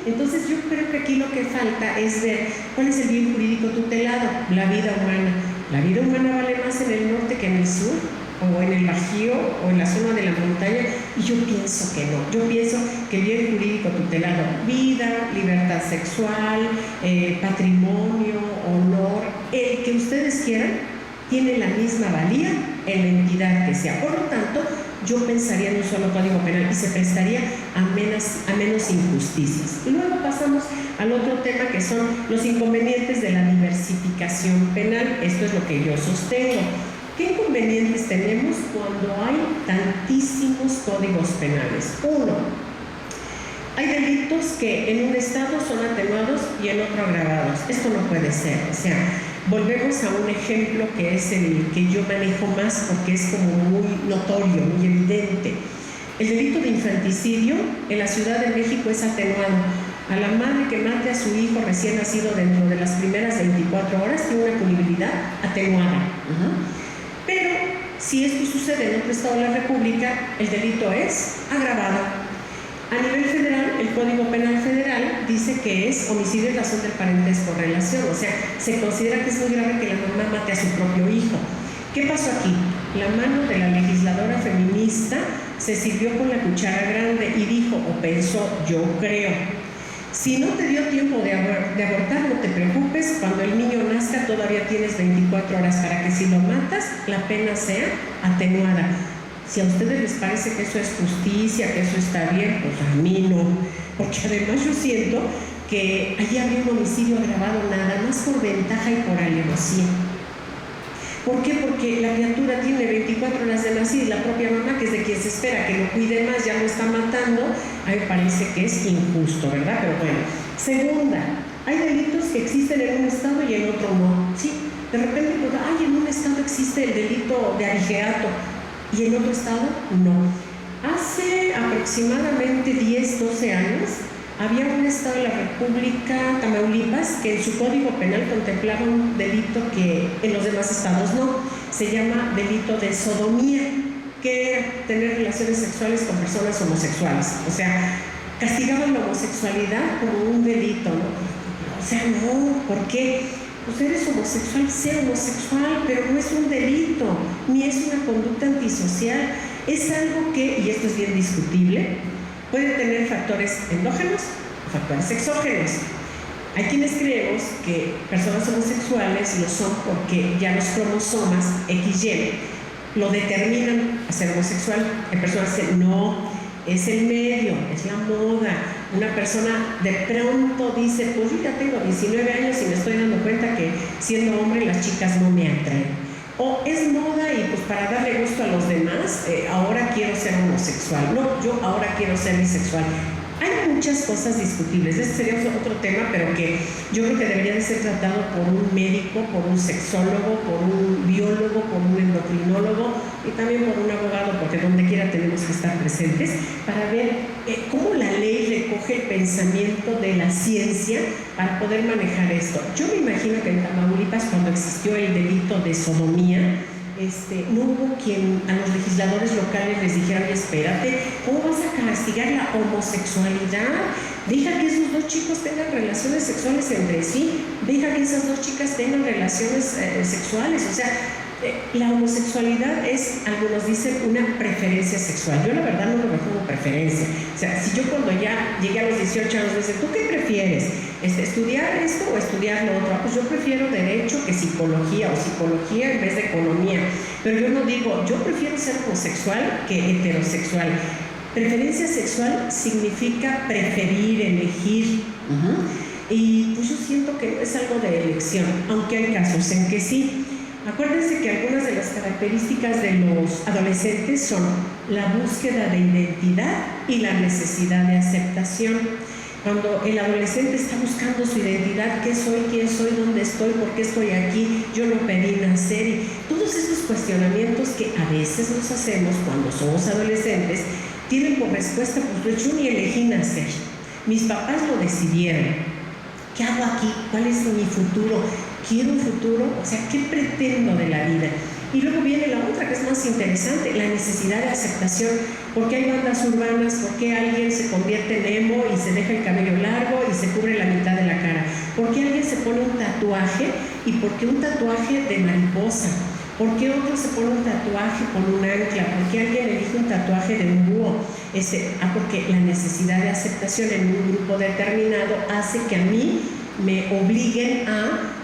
entonces yo creo que aquí lo que falta es ver cuál es el bien jurídico tutelado, la vida humana. La vida humana vale más en el norte que en el sur, o en el Bajío, o en la zona de la montaña, y yo pienso que no. Yo pienso que el bien jurídico tutelado, vida, libertad sexual, patrimonio, honor, el que ustedes quieran, tiene la misma valía en la entidad que sea. Por lo tanto, yo pensaría en un solo código penal y se prestaría a menos injusticias. Y luego pasamos al otro tema, que son los inconvenientes de la diversificación penal. Esto es lo que yo sostengo. ¿Qué inconvenientes tenemos cuando hay tantísimos códigos penales? Uno, hay delitos que en un estado son atenuados y en otro agravados. Esto no puede ser. O sea, volvemos a un ejemplo que es el que yo manejo más porque es como muy notorio, muy evidente. El delito de infanticidio en la Ciudad de México es atenuado. A la madre que mate a su hijo recién nacido dentro de las primeras 24 horas tiene una punibilidad atenuada. Pero si esto sucede en otro estado de la República, el delito es agravado. A nivel federal, el Código Penal Federal dice que es homicidio en razón del parentesco o relación, o sea, se considera que es muy grave que la mamá mate a su propio hijo. ¿Qué pasó aquí? La mano de la legisladora feminista se sirvió con la cuchara grande y dijo, o pensó, yo creo, si no te dio tiempo de abortar, no te preocupes, cuando el niño nazca todavía tienes 24 horas para que si lo matas, la pena sea atenuada. Si a ustedes les parece que eso es justicia, que eso está bien, pues a mí no. Porque además yo siento que allí había un homicidio agravado nada más por ventaja y por alevosía. ¿Por qué? Porque la criatura tiene 24 horas de nacido y la propia mamá, que es de quien se espera que lo cuide más, ya lo está matando. A mí me parece que es injusto, ¿verdad? Pero bueno. Segunda, hay delitos que existen en un estado y en otro no. Sí, de repente, pues, en un estado existe el delito de abigeato y en otro estado no. Hace aproximadamente 10, 12 años había un estado de la República, Tamaulipas, que en su código penal contemplaba un delito que en los demás estados no. Se llama delito de sodomía, que era tener relaciones sexuales con personas homosexuales. O sea, castigaban la homosexualidad como un delito, ¿no? O sea, no, ¿por qué? Pues eres homosexual, sé homosexual, pero no es un delito, ni es una conducta antisocial. Es algo que, y esto es bien discutible, puede tener factores endógenos o factores exógenos. Hay quienes creemos que personas homosexuales lo son porque ya los cromosomas XY lo determinan a ser homosexual. Hay personas que no, es el medio, es la moda. Una persona de pronto dice, pues yo ya tengo 19 años y me estoy dando cuenta que siendo hombre las chicas no me atraen. O es moda y pues para darle gusto a los demás, ahora quiero ser homosexual. No, yo ahora quiero ser bisexual. Hay muchas cosas discutibles. Este sería otro tema, pero que yo creo que debería de ser tratado por un médico, por un sexólogo, por un biólogo, por un endocrinólogo y también por un abogado, porque donde quiera tenemos que estar presentes para ver cómo la ley recoge el pensamiento de la ciencia para poder manejar esto. Yo me imagino que en Tamaulipas, cuando existió el delito de sodomía, no hubo quien a los legisladores locales les dijera, oye, espérate, ¿cómo vas a castigar la homosexualidad? Deja que esos dos chicos tengan relaciones sexuales entre sí, deja que esas dos chicas tengan relaciones sexuales. O sea, la homosexualidad es, algunos dicen, una preferencia sexual. Yo la verdad no lo veo como preferencia. O sea, si yo cuando ya llegué a los 18 años me dicen, ¿tú qué prefieres? ¿Estudiar esto o estudiar lo otro? Pues yo prefiero derecho que psicología, o psicología en vez de economía. Pero yo no digo, yo prefiero ser homosexual que heterosexual. Preferencia sexual significa preferir, elegir. Y pues yo siento que no es algo de elección, aunque hay casos en que sí. Acuérdense que algunas de las características de los adolescentes son la búsqueda de identidad y la necesidad de aceptación. Cuando el adolescente está buscando su identidad, ¿qué soy? ¿Quién soy? ¿Dónde estoy? ¿Por qué estoy aquí? Yo no pedí nacer. Y todos esos cuestionamientos que a veces nos hacemos cuando somos adolescentes tienen por respuesta, pues yo ni elegí nacer. Mis papás lo decidieron. ¿Qué hago aquí? ¿Cuál es mi futuro? ¿Quiero un futuro? O sea, ¿qué pretendo de la vida? Y luego viene la otra que es más interesante, la necesidad de aceptación. ¿Por qué hay bandas urbanas? ¿Por qué alguien se convierte en emo y se deja el cabello largo y se cubre la mitad de la cara? ¿Por qué alguien se pone un tatuaje y por qué un tatuaje de mariposa? ¿Por qué otro se pone un tatuaje con un ancla? ¿Por qué alguien elige un tatuaje de un búho? Porque la necesidad de aceptación en un grupo determinado hace que a mí me obliguen a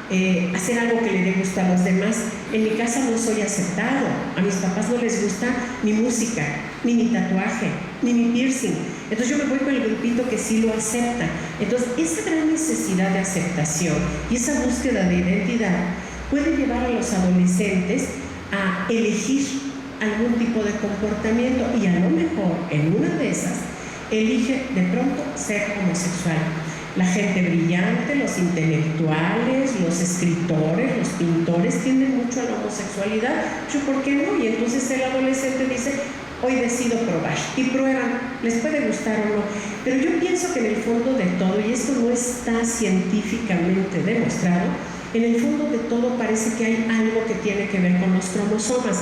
hacer algo que le dé gusto a los demás. En mi casa no soy aceptado, a mis papás no les gusta mi música, ni mi tatuaje, ni mi piercing. Entonces yo me voy con el grupito que sí lo acepta. Entonces esa gran necesidad de aceptación y esa búsqueda de identidad puede llevar a los adolescentes a elegir algún tipo de comportamiento y a lo mejor en una de esas elige de pronto ser homosexual. La gente brillante, los intelectuales, los escritores, los pintores tienden mucho a la homosexualidad. Yo, ¿por qué no? Y entonces el adolescente dice, hoy decido probar. Y prueban, les puede gustar o no. Pero yo pienso que en el fondo de todo, y esto no está científicamente demostrado, en el fondo de todo parece que hay algo que tiene que ver con los cromosomas.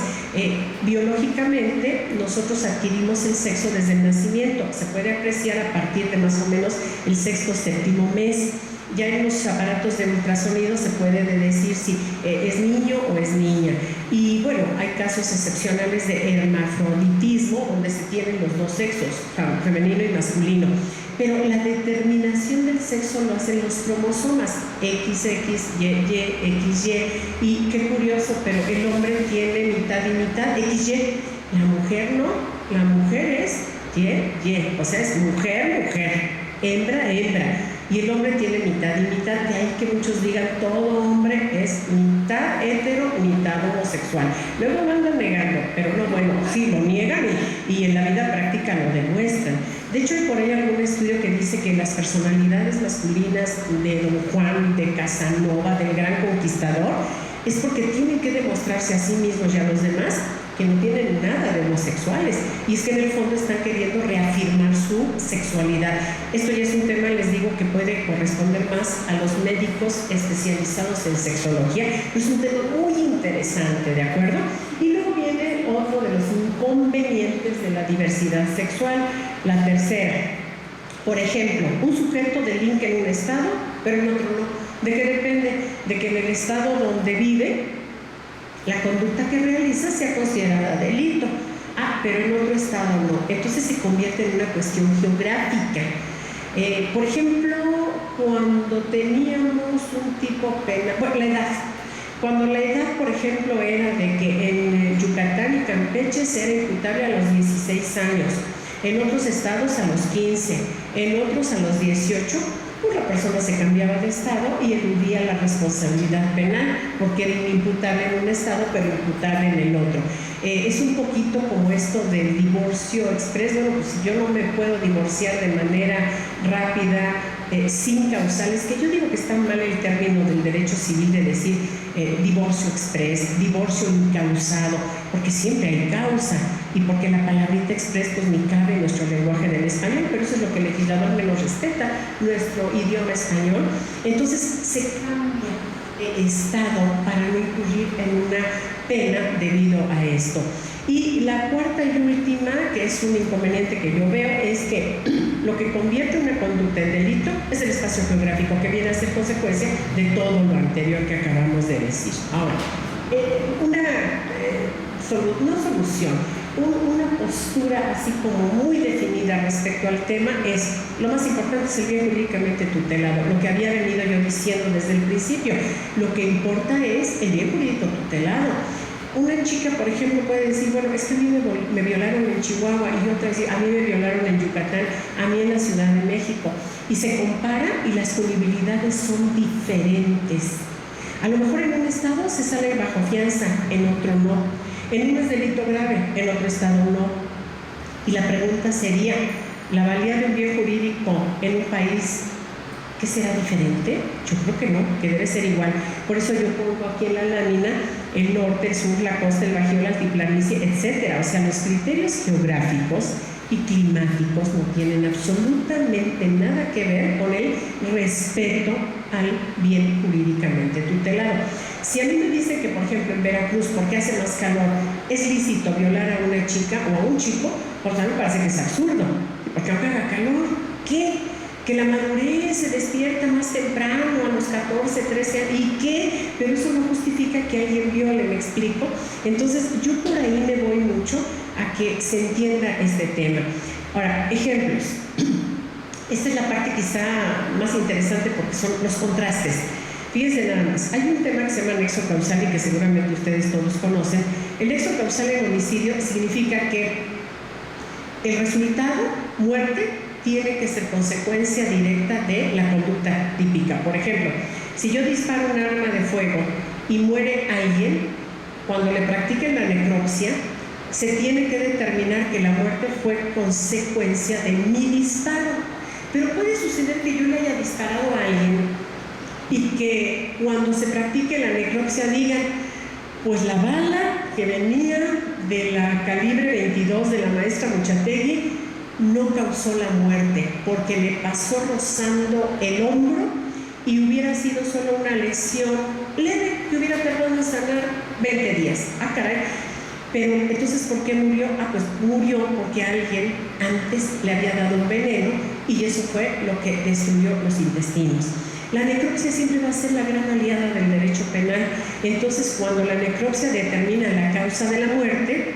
Biológicamente, nosotros adquirimos el sexo desde el nacimiento. Se puede apreciar a partir de más o menos el 6º o 7º mes. Ya en los aparatos de ultrasonido se puede decir si es niño o es niña. Y bueno, hay casos excepcionales de hermafroditismo, donde se tienen los dos sexos, femenino y masculino. Pero la determinación del sexo lo hacen los cromosomas XX, Y, XY. Y qué curioso, pero el hombre tiene mitad y mitad XY. La mujer no, la mujer es ye, o sea, es mujer, hembra. Y el hombre tiene mitad y mitad, de ahí que muchos digan todo hombre es mitad hetero, mitad homosexual. Luego lo andan negando, pero no, bueno, sí lo niegan y en la vida práctica lo demuestran. De hecho, hay por ahí algún estudio que dice que las personalidades masculinas de Don Juan, de Casanova, del gran conquistador, es porque tienen que demostrarse a sí mismos y a los demás que no tienen nada de homosexuales, y es que en el fondo están queriendo reafirmar su sexualidad. Esto ya es un tema, les digo, que puede corresponder más a los médicos especializados en sexología, pero es un tema muy interesante, ¿de acuerdo? Y luego viene otro de los inconvenientes de la diversidad sexual, la tercera. Por ejemplo, un sujeto delinque en un estado, pero en otro no. ¿De qué depende? De que en el estado donde vive, la conducta que realiza sea considerada delito. Pero en otro estado no. Entonces se convierte en una cuestión geográfica. Por ejemplo, cuando teníamos un tipo penal, bueno, la edad. Cuando la edad, por ejemplo, era de que en Yucatán y Campeche se era imputable a los 16 años, en otros estados a los 15, en otros a los 18, pues la persona se cambiaba de estado y eludía la responsabilidad penal porque era inimputable en un estado pero imputable en el otro. Es un poquito como esto del divorcio express. Bueno, pues si yo no me puedo divorciar de manera rápida, sin causales, que yo digo que está mal el término del derecho civil de decir divorcio express, divorcio incausado, porque siempre hay causa y porque la palabrita express pues ni cabe en nuestro lenguaje del español, pero eso es lo que el legislador menos respeta, nuestro idioma español. Entonces se cambia estado para no incurrir en una pena debido a esto. Y la cuarta y última, que es un inconveniente que yo veo, es que lo que convierte una conducta en delito es el espacio geográfico, que viene a ser consecuencia de todo lo anterior que acabamos de decir. Ahora, una postura así como muy definida respecto al tema es: lo más importante es el bien jurídicamente tutelado, lo que había venido yo diciendo desde el principio. Lo que importa es el bien jurídico tutelado. Una chica, por ejemplo, puede decir: bueno, es que a mí me violaron en Chihuahua, y otra dice: a mí me violaron en Yucatán, a mí en la Ciudad de México, y se compara y las punibilidades son diferentes. A lo mejor en un estado se sale bajo fianza, en otro no. En uno es delito grave, en otro estado no. Y la pregunta sería: ¿la valía de un bien jurídico en un país que será diferente? Yo creo que no, que debe ser igual. Por eso yo pongo aquí en la lámina el norte, el sur, la costa, el bajío, la altiplanicie, etc. O sea, los criterios geográficos y climáticos no tienen absolutamente nada que ver con el respeto al bien jurídicamente tutelado. Si a mí me dicen que, por ejemplo, en Veracruz, porque hace más calor, es lícito violar a una chica o a un chico, pues a mí me parece que es absurdo, porque aunque haga calor, ¿qué? Que la madurez se despierta más temprano, a los 14, 13 años, ¿y qué? Pero eso no justifica que alguien viole, ¿me explico? Entonces, yo por ahí me voy mucho a que se entienda este tema. Ahora, ejemplos. Esta es la parte quizá más interesante porque son los contrastes. Fíjense nada más, hay un tema que se llama nexo causal y que seguramente ustedes todos conocen. El nexo causal en homicidio significa que el resultado, muerte, tiene que ser consecuencia directa de la conducta típica. Por ejemplo, si yo disparo un arma de fuego y muere alguien, cuando le practiquen la necropsia, se tiene que determinar que la muerte fue consecuencia de mi disparo. Pero puede suceder que yo le haya disparado a alguien y que cuando se practique la necropsia digan: pues la bala que venía de la calibre 22 de la maestra Muchategui no causó la muerte porque le pasó rozando el hombro y hubiera sido solo una lesión leve que hubiera tardado en sanar 20 días. Ah, caray. Pero entonces, ¿por qué murió? Pues murió porque alguien antes le había dado un veneno y eso fue lo que destruyó los intestinos. La necropsia siempre va a ser la gran aliada del derecho penal. Entonces, cuando la necropsia determina la causa de la muerte,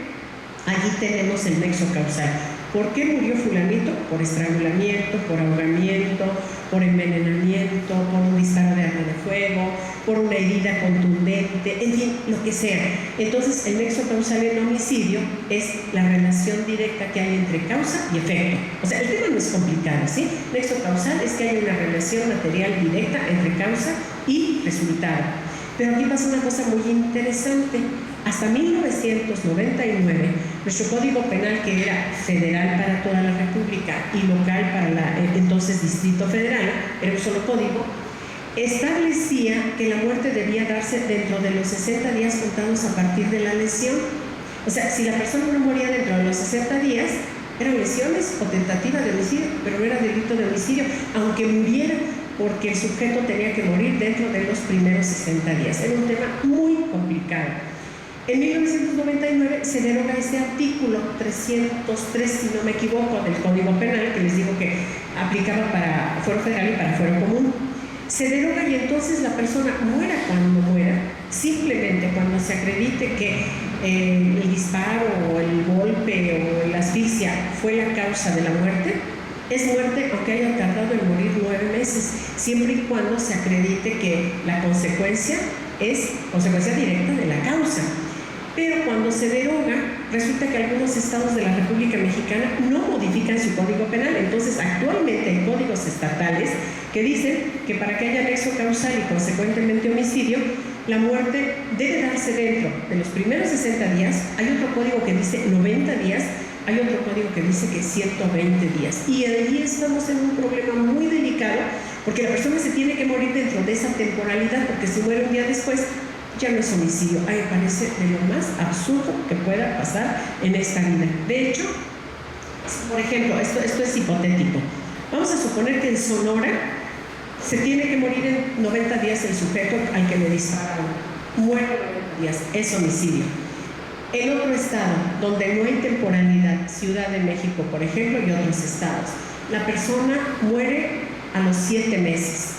allí tenemos el nexo causal. ¿Por qué murió fulanito? Por estrangulamiento, por ahogamiento, por envenenamiento, por un disparo de arma de fuego, por una herida contundente, en fin, lo que sea. Entonces, el nexo causal en homicidio es la relación directa que hay entre causa y efecto. O sea, el tema no es complicado, ¿sí? Nexo causal es que hay una relación material directa entre causa y resultado. Pero aquí pasa una cosa muy interesante. Hasta 1999, nuestro Código Penal, que era federal para toda la República y local para entonces Distrito Federal, era un solo código, establecía que la muerte debía darse dentro de los 60 días contados a partir de la lesión. O sea, si la persona no moría dentro de los 60 días, eran lesiones o tentativa de homicidio, pero no era delito de homicidio, aunque muriera, porque el sujeto tenía que morir dentro de los primeros 60 días. Era un tema muy complicado. En 1999 se deroga este artículo 303, si no me equivoco, del Código Penal, que les digo que aplicaba para fuero federal y para fuero común. Se deroga y entonces la persona muera cuando muera, simplemente cuando se acredite que el disparo o el golpe o la asfixia fue la causa de la muerte. Es muerte aunque haya tardado en morir 9 meses, siempre y cuando se acredite que la consecuencia es consecuencia directa de la causa. Pero cuando se deroga, resulta que algunos estados de la República Mexicana no modifican su Código Penal. Entonces, actualmente hay códigos estatales que dicen que para que haya nexo causal y consecuentemente homicidio, la muerte debe darse dentro de los primeros 60 días. Hay otro código que dice 90 días, hay otro código que dice que 120 días. Y ahí estamos en un problema muy delicado, porque la persona se tiene que morir dentro de esa temporalidad, porque si muere un día después, ya no es homicidio. A mí me parece de lo más absurdo que pueda pasar en esta vida. De hecho, por ejemplo, esto es hipotético. Vamos a suponer que en Sonora se tiene que morir en 90 días el sujeto al que le dispararon. Muere en 90 días, es homicidio. En otro estado, donde no hay temporalidad, Ciudad de México, por ejemplo, y otros estados, la persona muere a los 7 meses.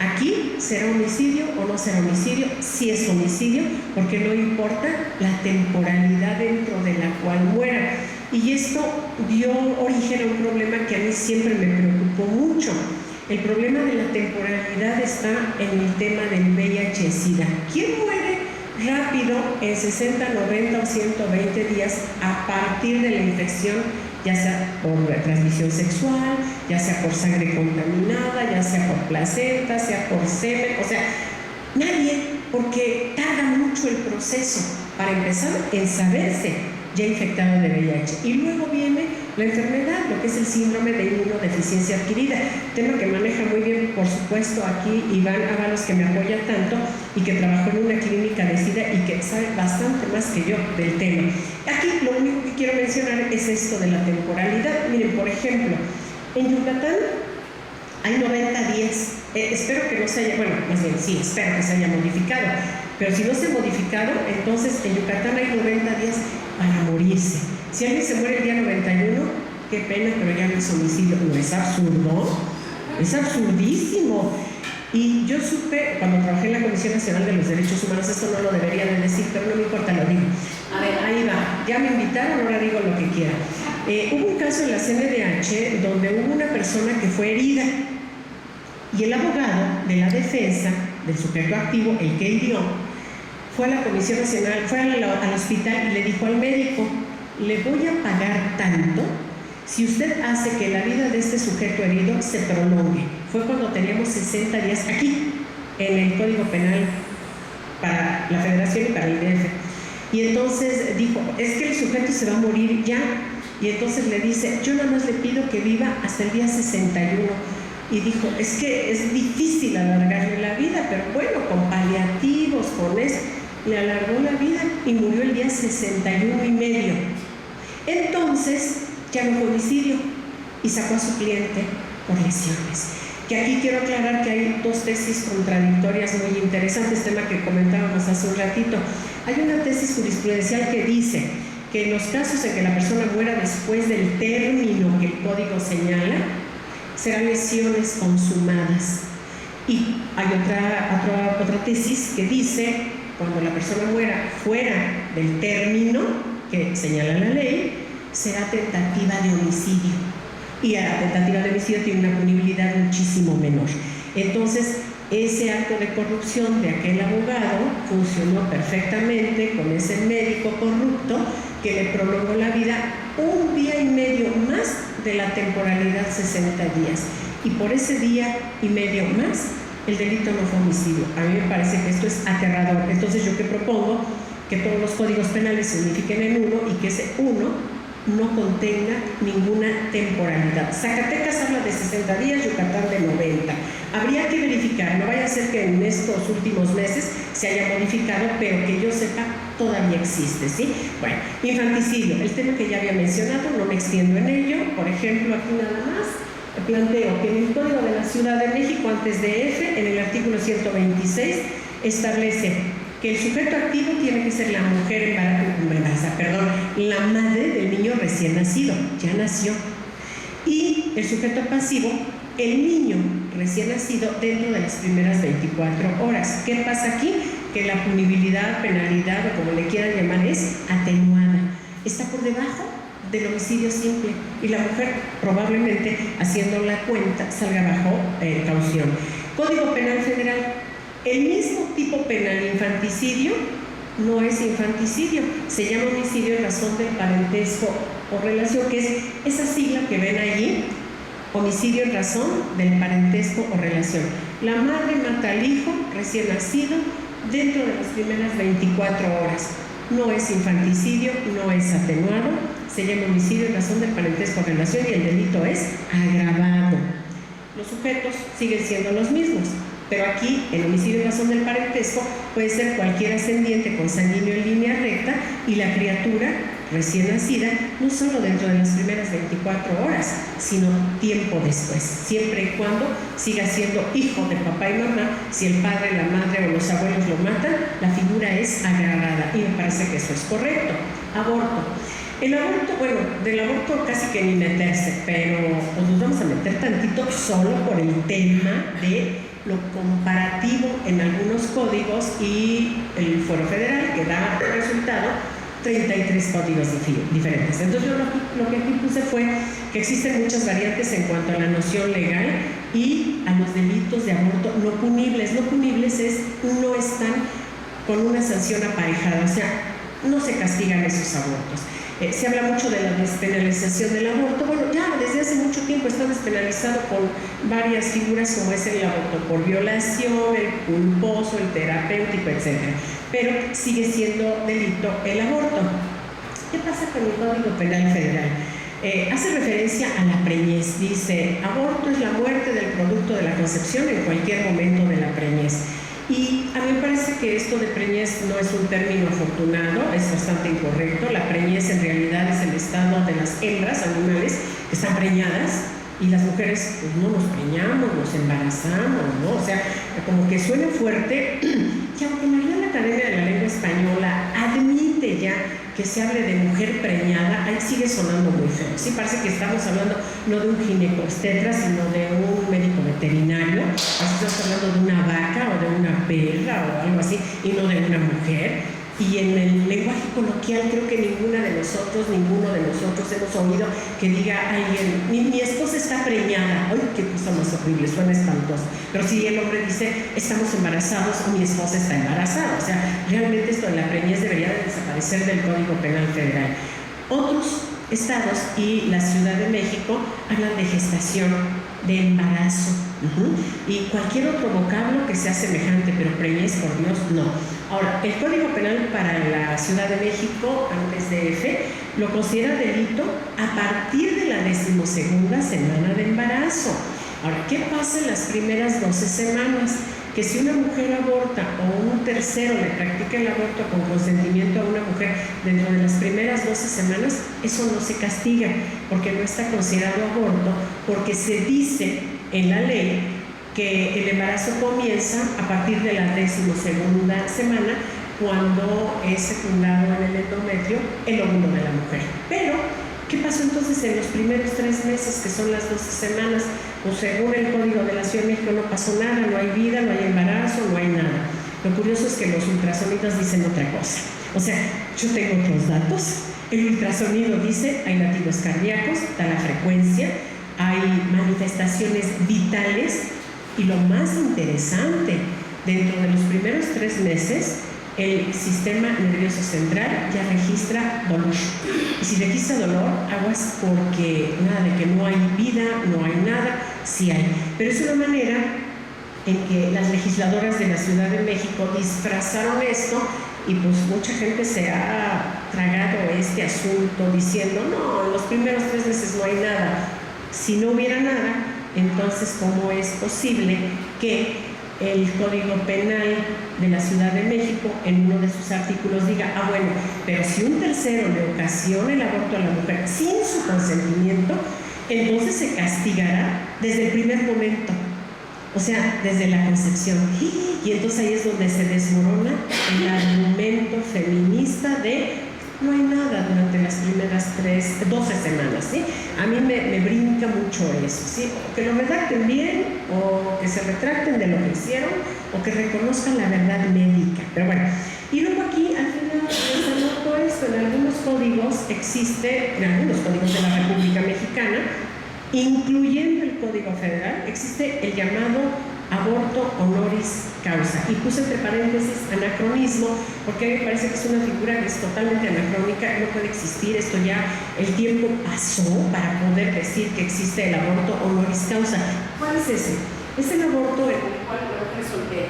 Aquí, ¿será homicidio o no será homicidio? Sí es homicidio, porque no importa la temporalidad dentro de la cual muera. Y esto dio origen a un problema que a mí siempre me preocupó mucho. El problema de la temporalidad está en el tema del VIH-Sida. ¿Quién muere rápido en 60, 90 o 120 días a partir de la infección, ya sea por transmisión sexual, ya sea por sangre contaminada, ya sea por placenta, sea por semen? O sea, nadie, porque tarda mucho el proceso para empezar en saberse ya infectado de VIH. Y luego viene la enfermedad, lo que es el síndrome de inmunodeficiencia adquirida, tema que maneja muy bien, por supuesto, aquí Iván Ábalos, que me apoya tanto y que trabajó en una clínica de SIDA y que sabe bastante más que yo del tema. Aquí lo único que quiero mencionar es esto de la temporalidad. Miren, por ejemplo, en Yucatán hay 90 días. Espero que no se haya, bueno, más bien sí, espero que se haya modificado, pero si no se ha modificado, entonces en Yucatán hay 90 días para morirse. Si alguien se muere el día 91, qué pena, pero ya no es homicidio. ¿No es absurdo? Es absurdísimo. Y yo supe, cuando trabajé en la Comisión Nacional de los Derechos Humanos, esto no lo debería de decir, pero no me importa, lo digo. A ver, ahí va, ya me invitaron, ahora digo lo que quiera. Hubo un caso en la CNDH donde hubo una persona que fue herida y el abogado de la defensa del sujeto activo, el que hirió, fue a la Comisión Nacional, fue al hospital y le dijo al médico: le voy a pagar tanto si usted hace que la vida de este sujeto herido se prolongue. Fue cuando teníamos 60 días aquí, en el Código Penal para la Federación y para el DF. Y entonces dijo: es que el sujeto se va a morir ya. Y entonces le dice: yo nada más le pido que viva hasta el día 61. Y dijo: es que es difícil alargarle la vida, pero bueno, con paliativos, con eso. Le alargó la vida y murió el día 61 y medio. Entonces ya no fue homicidio y sacó a su cliente por lesiones. Que aquí quiero aclarar que hay dos tesis contradictorias muy interesantes, tema que comentábamos hace un ratito. Hay una tesis jurisprudencial que dice que en los casos en que la persona muera después del término que el código señala, serán lesiones consumadas. Y hay otra tesis que dice: cuando la persona muera fuera del término que señala la ley, será tentativa de homicidio. Y la tentativa de homicidio tiene una punibilidad muchísimo menor. Entonces, ese acto de corrupción de aquel abogado funcionó perfectamente con ese médico corrupto que le prolongó la vida 1 día y medio más de la temporalidad 60 días. Y por ese día y medio más, el delito no fue homicidio. A mí me parece que esto es aterrador. Entonces, ¿yo qué propongo? Que todos los códigos penales se unifiquen en uno y que ese uno no contenga ninguna temporalidad. Zacatecas habla de 60 días, Yucatán de 90. Habría que verificar, no vaya a ser que en estos últimos meses se haya modificado, pero que yo sepa, todavía existe, ¿sí? Bueno, infanticidio, el tema que ya había mencionado, no me extiendo en ello. Por ejemplo, aquí nada más planteo que en el Código de la Ciudad de México, antes de F, en el artículo 126, establece que el sujeto activo tiene que ser la mujer embarazada, la madre del niño recién nacido, ya nació. Y el sujeto pasivo, el niño recién nacido dentro de las primeras 24 horas. ¿Qué pasa aquí? Que la punibilidad, penalidad o como le quieran llamar es atenuada. Está por debajo del homicidio simple y la mujer probablemente, haciendo la cuenta, salga bajo caución. Código Penal Federal. El mismo tipo penal, infanticidio, no es infanticidio, se llama homicidio en razón del parentesco o relación, que es esa sigla que ven allí, homicidio en razón del parentesco o relación. La madre mata al hijo recién nacido dentro de las primeras 24 horas. No es infanticidio, no es atenuado, se llama homicidio en razón del parentesco o relación y el delito es agravado. Los sujetos siguen siendo los mismos. Pero aquí, el homicidio en razón del parentesco puede ser cualquier ascendiente consanguíneo en línea recta y la criatura recién nacida, no solo dentro de las primeras 24 horas, sino tiempo después, siempre y cuando siga siendo hijo de papá y mamá. Si el padre, la madre o los abuelos lo matan, la figura es agravada y me parece que eso es correcto. Aborto. El aborto, bueno, del aborto casi que ni meterse, pero pues nos vamos a meter tantito solo por el tema de lo comparativo en algunos códigos y el Fuero Federal, que da resultado 33 códigos diferentes. Entonces yo lo que aquí puse fue que existen muchas variantes en cuanto a la noción legal y a los delitos de aborto no punibles. No punibles no están con una sanción aparejada, o sea, no se castigan esos abortos. Se habla mucho de la despenalización del aborto. Bueno, ya desde hace mucho tiempo está despenalizado con varias figuras como es el aborto por violación, el culposo, el terapéutico, etc. Pero sigue siendo delito el aborto. ¿Qué pasa con el Código Penal Federal? Hace referencia a la preñez. Dice, aborto es la muerte del producto de la concepción en cualquier momento de la preñez. Y a mí me parece que esto de preñez no es un término afortunado, es bastante incorrecto. La preñez en realidad es el estado de las hembras animales que están preñadas y las mujeres pues no nos preñamos, nos embarazamos, ¿no? O sea, como que suena fuerte y aunque la Real Academia de la Lengua Española admite ya que se hable de mujer preñada, ahí sigue sonando muy feo. Sí, parece que estamos hablando no de un ginecobstetra, sino de un médico veterinario. Así estamos hablando de una vaca o de una perra o algo así, y no de una mujer. Y en el lenguaje coloquial creo que ninguno de nosotros hemos oído que diga alguien, mi esposa está preñada. ¡Ay, qué cosa más horrible! Suena espantoso. Pero si el hombre dice, estamos embarazados o mi esposa está embarazada. O sea, realmente esto de la preñez debería de desaparecer del Código Penal Federal. Otros estados y la Ciudad de México hablan de gestación, de embarazo. Y cualquier otro vocablo que sea semejante, pero preñez, por Dios, no. Ahora, el Código Penal para la Ciudad de México, antes de F, lo considera delito a partir de la 12ª semana de embarazo. Ahora, ¿qué pasa en las primeras 12 semanas? Que si una mujer aborta o un tercero le practica el aborto con consentimiento a una mujer dentro de las primeras 12 semanas, eso no se castiga, porque no está considerado aborto, porque se dice en la ley que el embarazo comienza a partir de la 12ª semana, cuando es fecundado en el endometrio el óvulo de la mujer. Pero, ¿qué pasó entonces en los primeros 3 meses, que son las 12 semanas? Pues según el Código de la Ciudad de México no pasó nada, no hay vida, no hay embarazo, no hay nada. Lo curioso es que los ultrasonidos dicen otra cosa. O sea, yo tengo otros datos. El ultrasonido dice, hay latidos cardíacos, da la frecuencia, hay manifestaciones vitales, Y lo más interesante, dentro de los primeros 3 meses, el sistema nervioso central ya registra dolor. Y si registra dolor, aguas, porque nada de que no hay vida, no hay nada, sí hay. Pero es una manera en que las legisladoras de la Ciudad de México disfrazaron esto y pues mucha gente se ha tragado este asunto diciendo, no, en los primeros 3 meses no hay nada. Si no hubiera nada, entonces ¿cómo es posible que el Código Penal de la Ciudad de México en uno de sus artículos diga, bueno, pero si un tercero le ocasiona el aborto a la mujer sin su consentimiento, entonces se castigará desde el primer momento, o sea, desde la concepción? Y entonces ahí es donde se desmorona el argumento feminista de no hay nada durante las primeras 12 semanas, ¿sí? A mí me brinca mucho eso, ¿sí? O que lo redacten bien, o que se retracten de lo que hicieron, o que reconozcan la verdad médica. Pero bueno, y luego aquí al final les anoto esto, en algunos códigos existe, en algunos códigos de la República Mexicana, incluyendo el Código Federal, existe el llamado aborto honoris causa, y puse entre paréntesis anacronismo, porque a mí me parece que es una figura que es totalmente anacrónica, no puede existir, esto ya el tiempo pasó para poder decir que existe el aborto honoris causa. ¿Cuál es ese? Es el aborto en el cual la mujer es soltera.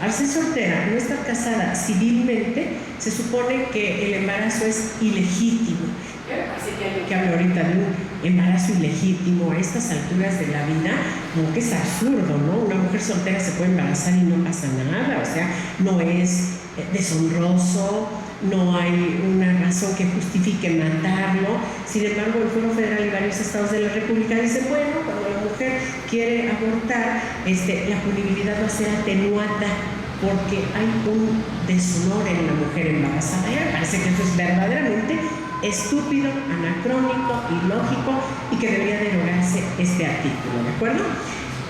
Al ser soltera, no estar casada civilmente, se supone que el embarazo es ilegítimo. Así que alguien que habla ahorita de un embarazo ilegítimo a estas alturas de la vida, como que es absurdo, ¿no? Una mujer soltera se puede embarazar y no pasa nada, o sea, no es deshonroso, no hay una razón que justifique matarlo. Sin embargo, el Fuero Federal y varios estados de la República dicen, bueno, cuando la mujer quiere abortar, la punibilidad va a ser atenuada porque hay un deshonor en la mujer embarazada. Y me parece que eso es verdaderamente estúpido, anacrónico, ilógico, y que debería derogarse este artículo, ¿de acuerdo?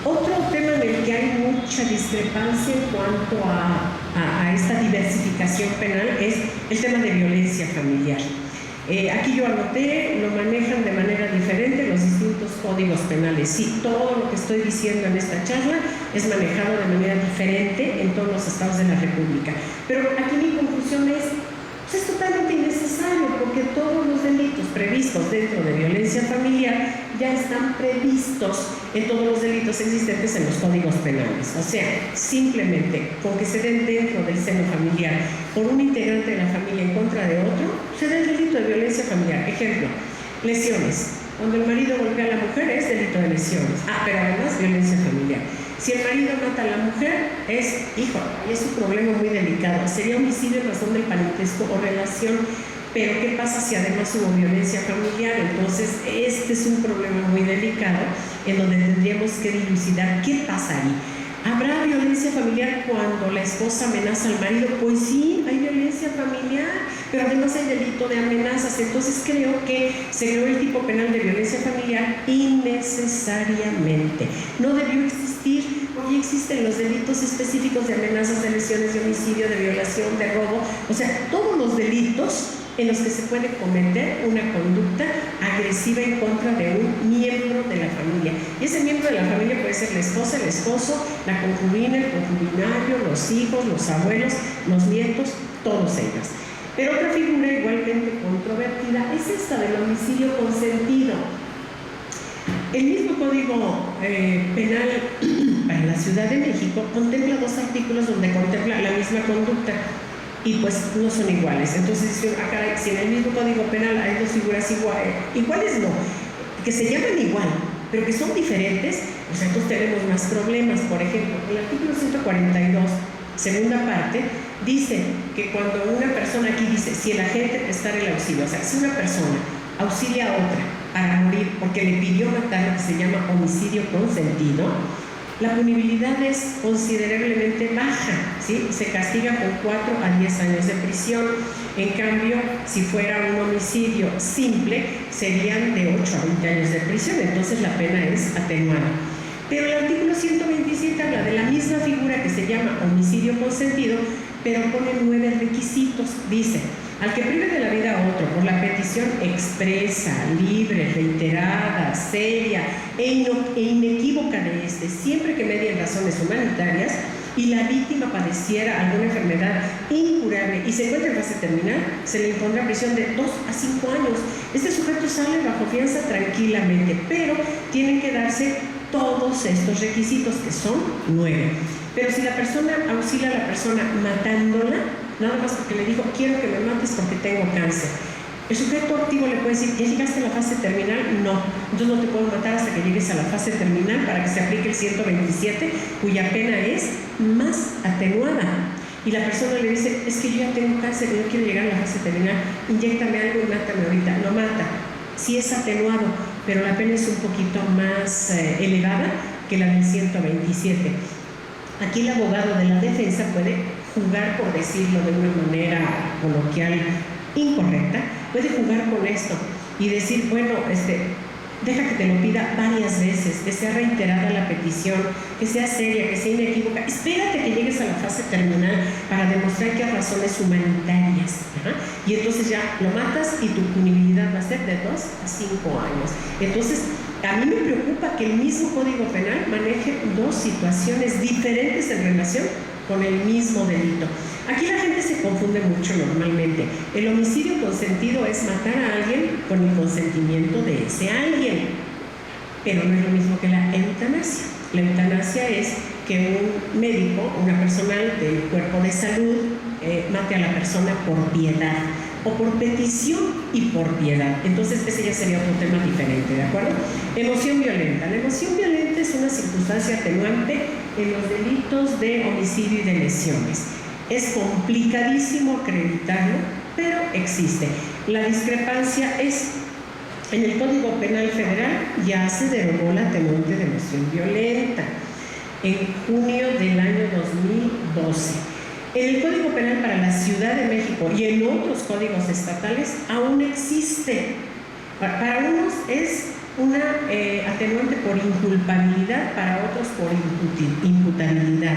Otro tema en el que hay mucha discrepancia en cuanto a esta diversificación penal es el tema de violencia familiar. Aquí yo anoté, lo manejan de manera diferente los distintos códigos penales. Sí, todo lo que estoy diciendo en esta charla es manejado de manera diferente en todos los estados de la República. Pero aquí mi conclusión es totalmente innecesario, porque todos los delitos previstos dentro de violencia familiar ya están previstos en todos los delitos existentes en los códigos penales. O sea, simplemente con que se den dentro del seno familiar por un integrante de la familia en contra de otro, se da el delito de violencia familiar. Ejemplo, lesiones. Cuando el marido golpea a la mujer es delito de lesiones. Pero además violencia familiar. Si el marido mata a la mujer, es un problema muy delicado. Sería homicidio en razón del parentesco o relación. Pero ¿qué pasa si además hubo violencia familiar? Entonces, este es un problema muy delicado en donde tendríamos que dilucidar qué pasa ahí. ¿Habrá violencia familiar cuando la esposa amenaza al marido? Pues sí, hay violencia familiar, pero además hay delito de amenazas. Entonces creo que se creó el tipo penal de violencia familiar innecesariamente. No debió existir, porque existen los delitos específicos de amenazas, de lesiones, de homicidio, de violación, de robo. O sea, todos los delitos en los que se puede cometer una conducta agresiva en contra de un miembro de la familia. Y ese miembro de la familia puede ser la esposa, el esposo, la concubina, el concubinario, los hijos, los abuelos, los nietos, todos ellos. Pero otra figura igualmente controvertida es esta del homicidio consentido. El mismo Código Penal para la Ciudad de México contempla 2 artículos donde contempla la misma conducta, y pues no son iguales. Entonces, acá, si en el mismo Código Penal hay 2 figuras iguales no, que se llaman igual, pero que son diferentes, pues entonces tenemos más problemas. Por ejemplo, el artículo 142, segunda parte, dice que cuando una persona, aquí dice, si el agente prestara el auxilio, o sea, si una persona auxilia a otra para morir porque le pidió matar, lo que se llama homicidio consentido, la punibilidad es considerablemente baja, ¿sí? Se castiga con 4 a 10 años de prisión. En cambio, si fuera un homicidio simple, serían de 8 a 20 años de prisión, entonces la pena es atenuada. Pero el artículo 127 habla de la misma figura que se llama homicidio consentido, pero pone 9 requisitos. Dice, Al que prive de la vida a otro por la petición expresa, libre, reiterada, seria e inequívoca de este, siempre que medien razones humanitarias, y la víctima padeciera alguna enfermedad incurable y se encuentra en fase terminal, se le impondrá prisión de 2 a 5 años. Este sujeto sale bajo fianza tranquilamente, pero tienen que darse todos estos requisitos, que son 9. Pero si la persona auxilia a la persona matándola, nada más porque le dijo, quiero que me mates porque tengo cáncer, el sujeto activo le puede decir, ¿ya llegaste a la fase terminal? No, entonces no te puedo matar hasta que llegues a la fase terminal para que se aplique el 127, cuya pena es más atenuada. Y la persona le dice, es que yo ya tengo cáncer y no quiero llegar a la fase terminal, inyéctame algo y mátame ahorita. Lo mata, sí es atenuado, pero la pena es un poquito más elevada que la del 127. Aquí el abogado de la defensa puede jugar, por decirlo de una manera coloquial incorrecta, puede jugar con esto y decir, bueno, deja que te lo pida varias veces, que sea reiterada la petición, que sea seria, que sea inequívoca, espérate que llegues a la fase terminal para demostrar que hay razones humanitarias, y entonces ya lo matas y tu punibilidad va a ser de 2 a 5 años. Entonces, a mí me preocupa que el mismo Código Penal maneje 2 situaciones diferentes en relación con el mismo delito. Aquí la gente se confunde mucho normalmente. El homicidio consentido es matar a alguien con el consentimiento de ese alguien, pero no es lo mismo que la eutanasia. La eutanasia es que un médico, una personal del cuerpo de salud, mate a la persona por piedad, o por petición y por piedad. Entonces ese ya sería otro tema diferente, ¿de acuerdo? Emoción violenta. La emoción violenta es una circunstancia atenuante en los delitos de homicidio y de lesiones. Es complicadísimo acreditarlo, pero existe. La discrepancia es, en el Código Penal Federal ya se derogó la atenuante de emoción violenta en junio del año 2012. En el Código Penal para la Ciudad de México y en otros códigos estatales aún existe. Para unos es una atenuante por inculpabilidad, para otros por imputabilidad.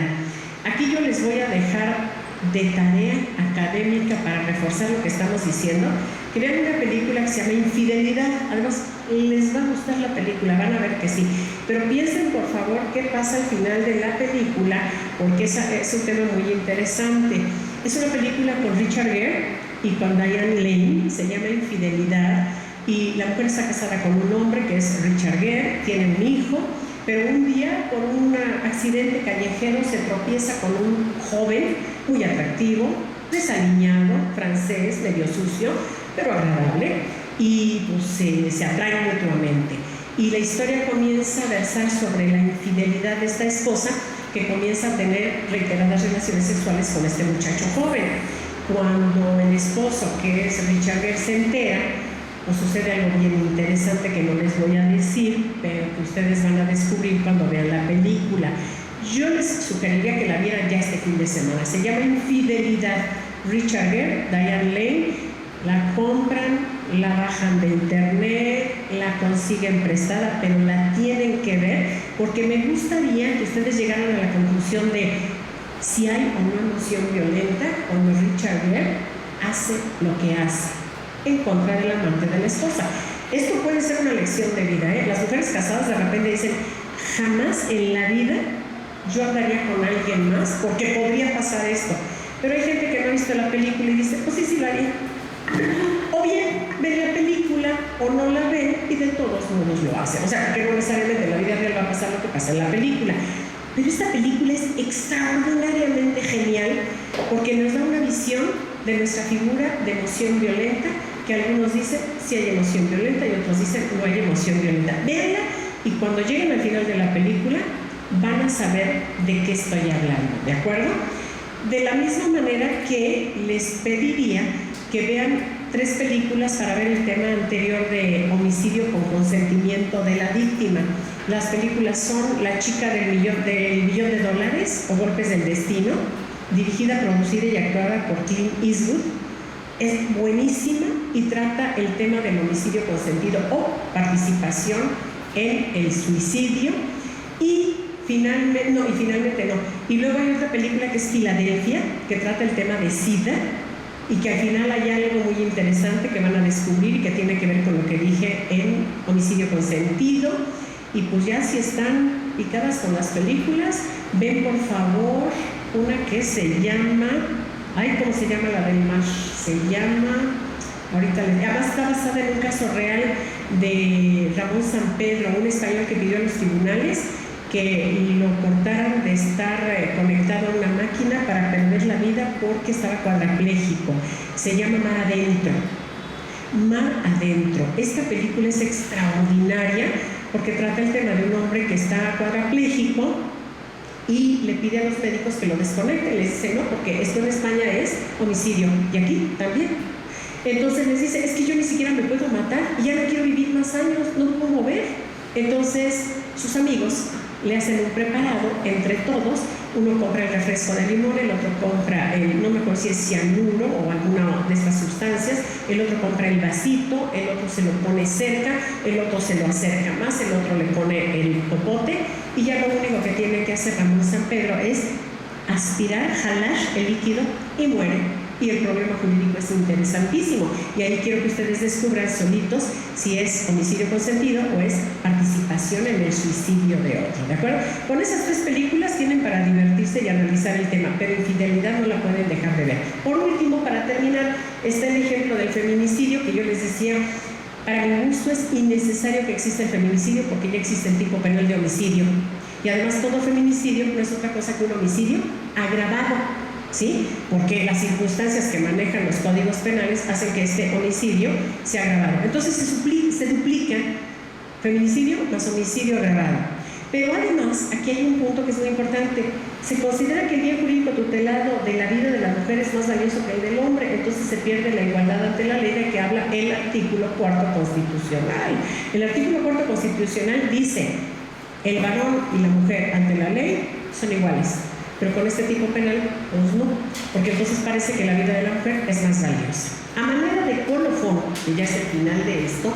Aquí yo les voy a dejar de tarea académica para reforzar lo que estamos diciendo, que vean una película que se llama Infidelidad. Además, les va a gustar la película, van a ver que sí, pero piensen por favor qué pasa al final de la película, porque es un tema muy interesante. Es una película con Richard Gere y con Diane Lane, se llama Infidelidad, y la mujer está casada con un hombre que es Richard Gere, tiene un hijo, pero un día por un accidente callejero se tropieza con un joven muy atractivo, desaliñado, francés, medio sucio, pero agradable, y pues se atraen mutuamente. Y la historia comienza a versar sobre la infidelidad de esta esposa, que comienza a tener reiteradas relaciones sexuales con este muchacho joven. Cuando el esposo, que es Richard Gere, se entera, pues sucede algo bien interesante que no les voy a decir, pero que ustedes van a descubrir cuando vean la película. Yo les sugeriría que la vieran ya este fin de semana. Se llama Infidelidad. Richard Gere, Diane Lane, la compran, la bajan de internet, la consiguen prestada, pero la tienen que ver, porque me gustaría que ustedes llegaran a la conclusión de si hay o no emoción violenta cuando Richard Gere hace lo que hace en contra del amante de la esposa. Esto puede ser una lección de vida, ¿eh? Las mujeres casadas de repente dicen, jamás en la vida yo andaría con alguien más porque podría pasar esto. Pero hay gente que no ha visto la película y dice, pues sí lo haría. O bien ven la película o no la ven y de todos modos lo hacen. O sea, que no necesariamente en la vida real va a pasar lo que pasa en la película. Pero esta película es extraordinariamente genial porque nos da una visión de nuestra figura de emoción violenta, que algunos dicen sí hay emoción violenta y otros dicen no hay emoción violenta. Véanla y cuando lleguen al final de la película van a saber de qué estoy hablando, ¿de acuerdo? De la misma manera que les pediría que vean 3 películas para ver el tema anterior de homicidio con consentimiento de la víctima. Las películas son La chica del millón de dólares o Golpes del destino, dirigida, producida y actuada por Clint Eastwood. Es buenísima y trata el tema del homicidio consentido o participación en el suicidio. Y finalmente no. Y luego hay otra película que es Filadelfia, que trata el tema de SIDA, y que al final hay algo muy interesante que van a descubrir y que tiene que ver con lo que dije en Homicidio Consentido. Y pues ya si están picadas con las películas, ven por favor una que se llama, ¿cómo se llama la del MASH? Se llama, además está basada en un caso real de Ramón San Pedro, un español que pidió a los tribunales que lo cortaran de estar conectado a una máquina para perder la vida porque estaba cuadrapléjico. Se llama Mar Adentro. Mar Adentro. Esta película es extraordinaria porque trata el tema de un hombre que está cuadrapléjico y le pide a los médicos que lo desconecten. Les dice, no, porque esto en España es homicidio y aquí también. Entonces les dice, es que yo ni siquiera me puedo matar y ya no quiero vivir más años, no me puedo mover. Entonces sus amigos le hacen un preparado entre todos. Uno compra el refresco de limón, el otro compra no me acuerdo si es cianuro o alguna de estas sustancias, el otro compra el vasito, el otro se lo pone cerca, el otro se lo acerca más, el otro le pone el popote y ya lo único que tiene que hacer Ramón San Pedro es aspirar, jalar el líquido y muere. Y el problema jurídico es interesantísimo y ahí quiero que ustedes descubran solitos si es homicidio consentido o es participación en el suicidio de otro, ¿de acuerdo? Con esas tres películas tienen para divertirse y analizar el tema, pero infidelidad no la pueden dejar de ver. Por último, para terminar, está el ejemplo del feminicidio que yo les decía. Para mi gusto es innecesario que exista el feminicidio porque ya existe el tipo penal de homicidio y además todo feminicidio no es otra cosa que un homicidio agravado. ¿Sí? Porque las circunstancias que manejan los códigos penales hacen que este homicidio sea agravado. Entonces se duplica feminicidio más homicidio agravado. Pero además, aquí hay un punto que es muy importante. Se considera que el bien jurídico tutelado de la vida de la mujer es más valioso que el del hombre, entonces se pierde la igualdad ante la ley de que habla el artículo 4 constitucional. El artículo 4 constitucional dice, el varón y la mujer ante la ley son iguales. Pero con este tipo penal, pues no, porque entonces parece que la vida de la mujer es más valiosa. A manera de colofón, que ya es el final de esto,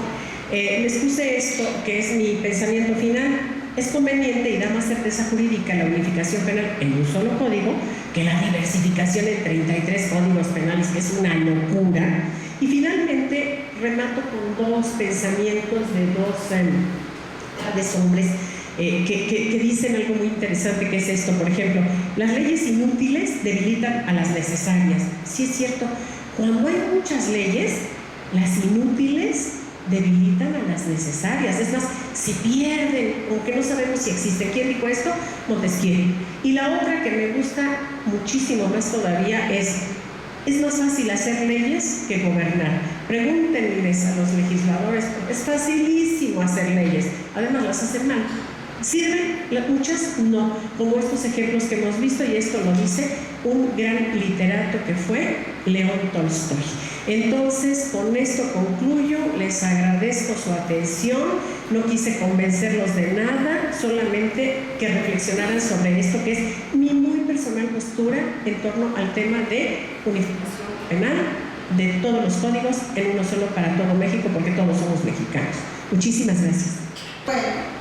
les puse esto, que es mi pensamiento final. Es conveniente y da más certeza jurídica la unificación penal en un solo código que la diversificación en 33 códigos penales, que es una locura. Y finalmente, remato con dos pensamientos de dos grandes hombres que dicen algo muy interesante, que es esto. Por ejemplo, las leyes inútiles debilitan a las necesarias. Sí es cierto, cuando hay muchas leyes, las inútiles debilitan a las necesarias. Es más, si pierden, aunque no sabemos si existen. ¿Quién dijo esto? Montesquieu. Y la otra que me gusta muchísimo más todavía es más fácil hacer leyes que gobernar. Pregúntenles a los legisladores, es facilísimo hacer leyes, además las hacen mal. ¿Sirven? Muchas no, como estos ejemplos que hemos visto, y esto lo dice un gran literato que fue León Tolstoy. Entonces, con esto concluyo, les agradezco su atención, no quise convencerlos de nada, solamente que reflexionaran sobre esto que es mi muy personal postura en torno al tema de unificación penal de todos los códigos en uno solo para todo México, porque todos somos mexicanos. Muchísimas gracias. Bueno,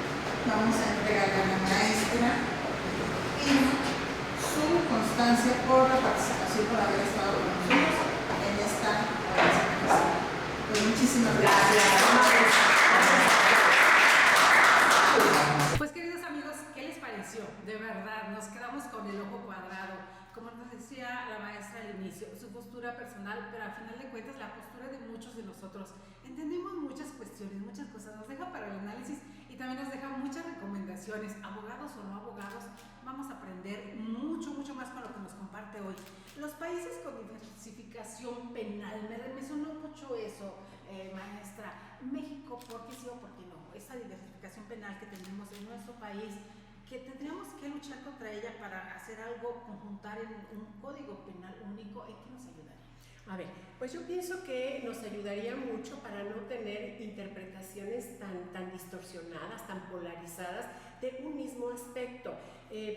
vamos a entregarle a la maestra y su constancia por la participación, por haber estado con nosotros en esta organización. Pues muchísimas gracias. Pues queridos amigos, ¿qué les pareció? De verdad, nos quedamos con el ojo cuadrado. Como nos decía la maestra al inicio, su postura personal, pero al final de cuentas la postura de muchos de nosotros. Entendemos muchas cuestiones, muchas cosas, nos deja para el análisis y también nos deja muchas recomendaciones. Abogados o no abogados, vamos a aprender mucho más con lo que nos comparte hoy. Los países con diversificación penal, me sonó mucho eso, maestra. México, ¿por qué sí o por qué no? Esa diversificación penal que tenemos en nuestro país, que tendríamos que luchar contra ella para hacer algo, conjuntar en un código penal único. ¿En qué nos ayudaría? A ver, pues yo pienso que nos ayudaría mucho para no tener interpretaciones tan distorsionadas, tan polarizadas de un mismo aspecto.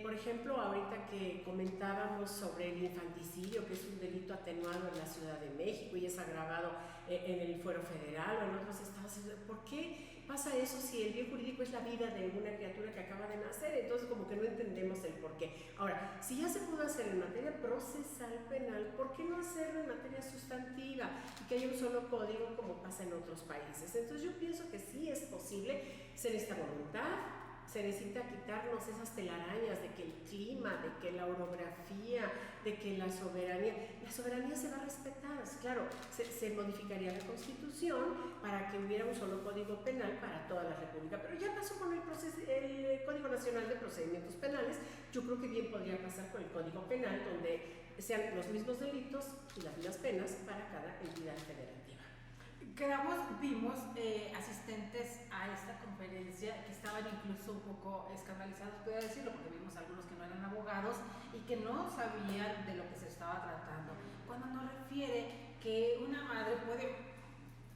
Por ejemplo, ahorita que comentábamos sobre el infanticidio, que es un delito atenuado en la Ciudad de México y es agravado en el Fuero Federal o en otros estados, ¿por qué pasa eso si el bien jurídico es la vida de una criatura que acaba de nacer? Entonces como que no entendemos el por qué. Ahora, si ya se pudo hacer en materia procesal penal, ¿por qué no hacerlo en materia sustantiva? Y que haya un solo código como pasa en otros países. Entonces yo pienso que sí es posible, se necesita voluntad, se necesita quitarnos esas telarañas de que el clima, de que la orografía, de que la soberanía se va a respetar. Claro, se modificaría la Constitución para que hubiera un solo código penal para toda la República, pero ya pasó con el Código Nacional de Procedimientos Penales. Yo creo que bien podría pasar con el Código Penal, donde sean los mismos delitos y las mismas penas para cada entidad federativa. Vimos asistentes a esta conferencia que estaban incluso un poco escandalizados, puedo decirlo, porque vimos algunos que no eran abogados y que no sabían de lo que se estaba tratando. Cuando nos refiere que una madre puede,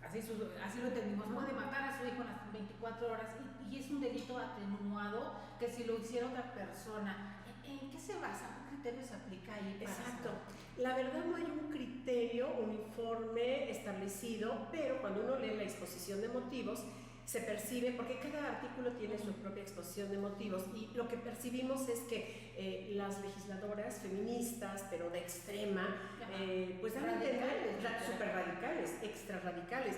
así lo entendimos, puede matar a su hijo en las 24 horas y es un delito atenuado que si lo hiciera otra persona. ¿En qué se basa? ¿Qué criterio se aplica ahí? Exacto. La verdad no hay un criterio uniforme establecido, pero cuando uno lee la exposición de motivos, se percibe, porque cada artículo tiene su propia exposición de motivos, y lo que percibimos es que las legisladoras feministas, pero de extrema, pues dan a entender, súper radicales, extra radicales,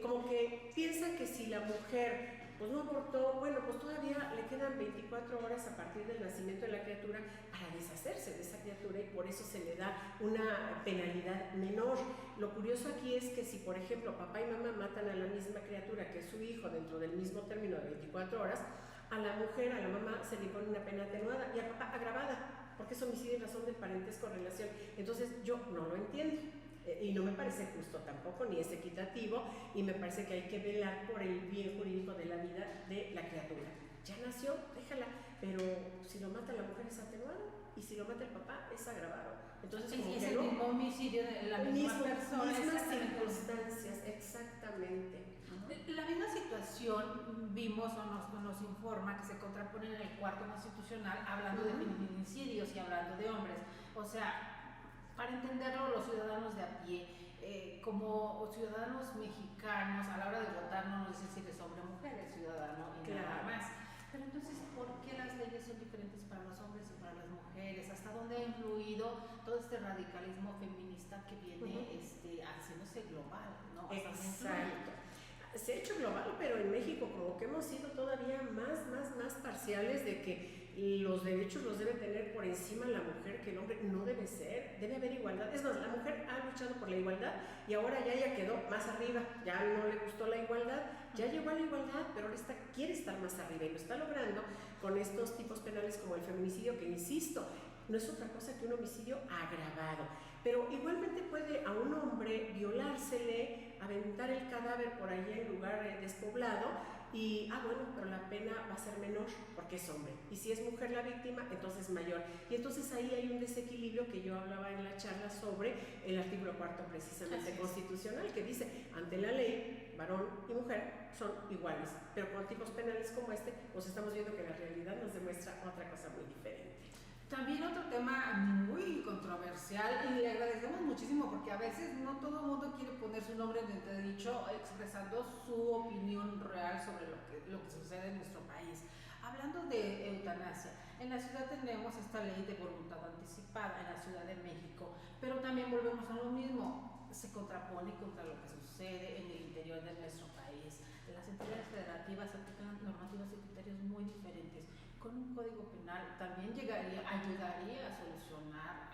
como que piensan que si la mujer pues no abortó, bueno, pues todavía le quedan 24 horas a partir del nacimiento de la criatura para deshacerse de esa criatura, y por eso se le da una penalidad menor. Lo curioso aquí es que si, por ejemplo, papá y mamá matan a la misma criatura que es su hijo dentro del mismo término de 24 horas, a la mujer, a la mamá se le pone una pena atenuada y al papá agravada, porque es homicidio en razón de parentesco o relación. Entonces yo no lo entiendo. Y no me parece justo tampoco, ni es equitativo, y me parece que hay que velar por el bien jurídico de la vida de la criatura. Ya nació, déjala, pero si lo mata la mujer es atenuado, y si lo mata el papá es agravado. Entonces, como es que el mismo homicidio de la misma persona. Mismas circunstancias, exactamente. La misma situación vimos o nos informa que se contrapone en el cuarto constitucional hablando de feminicidios y hablando de hombres. O sea, para entenderlo, los ciudadanos de a pie, como ciudadanos mexicanos, a la hora de votar no nos dicen si eres hombre o mujer, es ciudadano y nada más. Pero entonces, ¿por qué las leyes son diferentes para los hombres y para las mujeres? ¿Hasta dónde ha influido todo este radicalismo feminista que viene haciéndose global, ¿no? Exacto. Se ha hecho global, pero en México como que hemos sido todavía más parciales de que los derechos los debe tener por encima la mujer que el hombre. No debe ser, debe haber igualdad. Es más, la mujer ha luchado por la igualdad y ahora ya quedó más arriba, ya no le gustó la igualdad, ya llegó a la igualdad, pero ahora quiere estar más arriba y lo está logrando con estos tipos penales como el feminicidio, que insisto, no es otra cosa que un homicidio agravado. Pero igualmente puede a un hombre violársele, aventar el cadáver por allá en lugar despoblado y, bueno, pero la pena va a ser menor porque es hombre. Y si es mujer la víctima, entonces mayor. Y entonces ahí hay un desequilibrio que yo hablaba en la charla sobre el artículo 4 precisamente constitucional, que dice, ante la ley, varón y mujer son iguales. Pero con tipos penales como este, pues estamos viendo que la realidad nos demuestra otra cosa muy diferente. También otro tema muy controversial, y le agradecemos muchísimo porque a veces no todo el mundo quiere poner su nombre en entredicho expresando su opinión real sobre lo que sucede en nuestro país. Hablando de eutanasia, en la ciudad tenemos esta ley de voluntad anticipada en la Ciudad de México, pero también volvemos a lo mismo, se contrapone contra lo que sucede en el interior de nuestro país. Las entidades federativas aplican normativas y criterios muy diferentes. Con un código penal también ayudaría a solucionar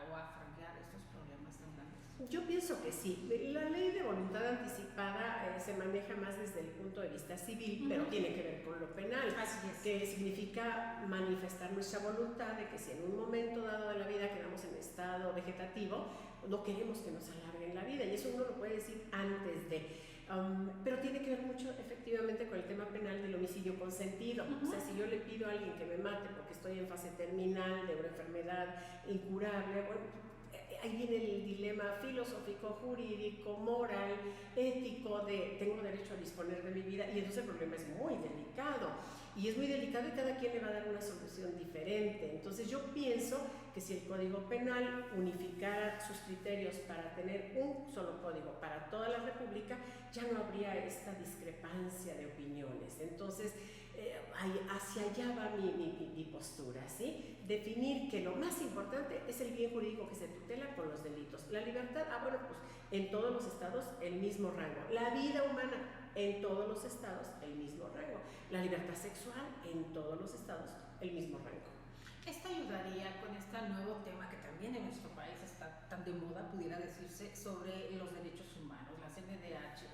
o a franquear estos problemas tan grandes. Yo pienso que sí. La ley de voluntad anticipada se maneja más desde el punto de vista civil, pero tiene que ver con lo penal. Así es. Que significa manifestar nuestra voluntad de que si en un momento dado de la vida quedamos en estado vegetativo, no queremos que nos alarguen la vida, y eso uno lo puede decir antes de. Pero tiene que ver mucho efectivamente con el tema penal del homicidio consentido. O sea, si yo le pido a alguien que me mate porque estoy en fase terminal de una enfermedad incurable, bueno, ahí viene el dilema filosófico, jurídico, moral, ético de tengo derecho a disponer de mi vida, y entonces el problema es muy delicado. Y es muy delicado y cada quien le va a dar una solución diferente. Entonces yo pienso que si el Código Penal unificara sus criterios para tener un solo código para toda la República, ya no habría esta discrepancia de opiniones. Entonces hacia allá va mi postura, ¿sí? Definir que lo más importante es el bien jurídico que se tutela con los delitos. La libertad, bueno, pues en todos los estados el mismo rango. La vida humana, en todos los estados el mismo rango. La libertad sexual, en todos los estados el mismo rango. Esto ayudaría con este nuevo tema que también en nuestro país está tan de moda, pudiera decirse, sobre los derechos humanos, la CNDH.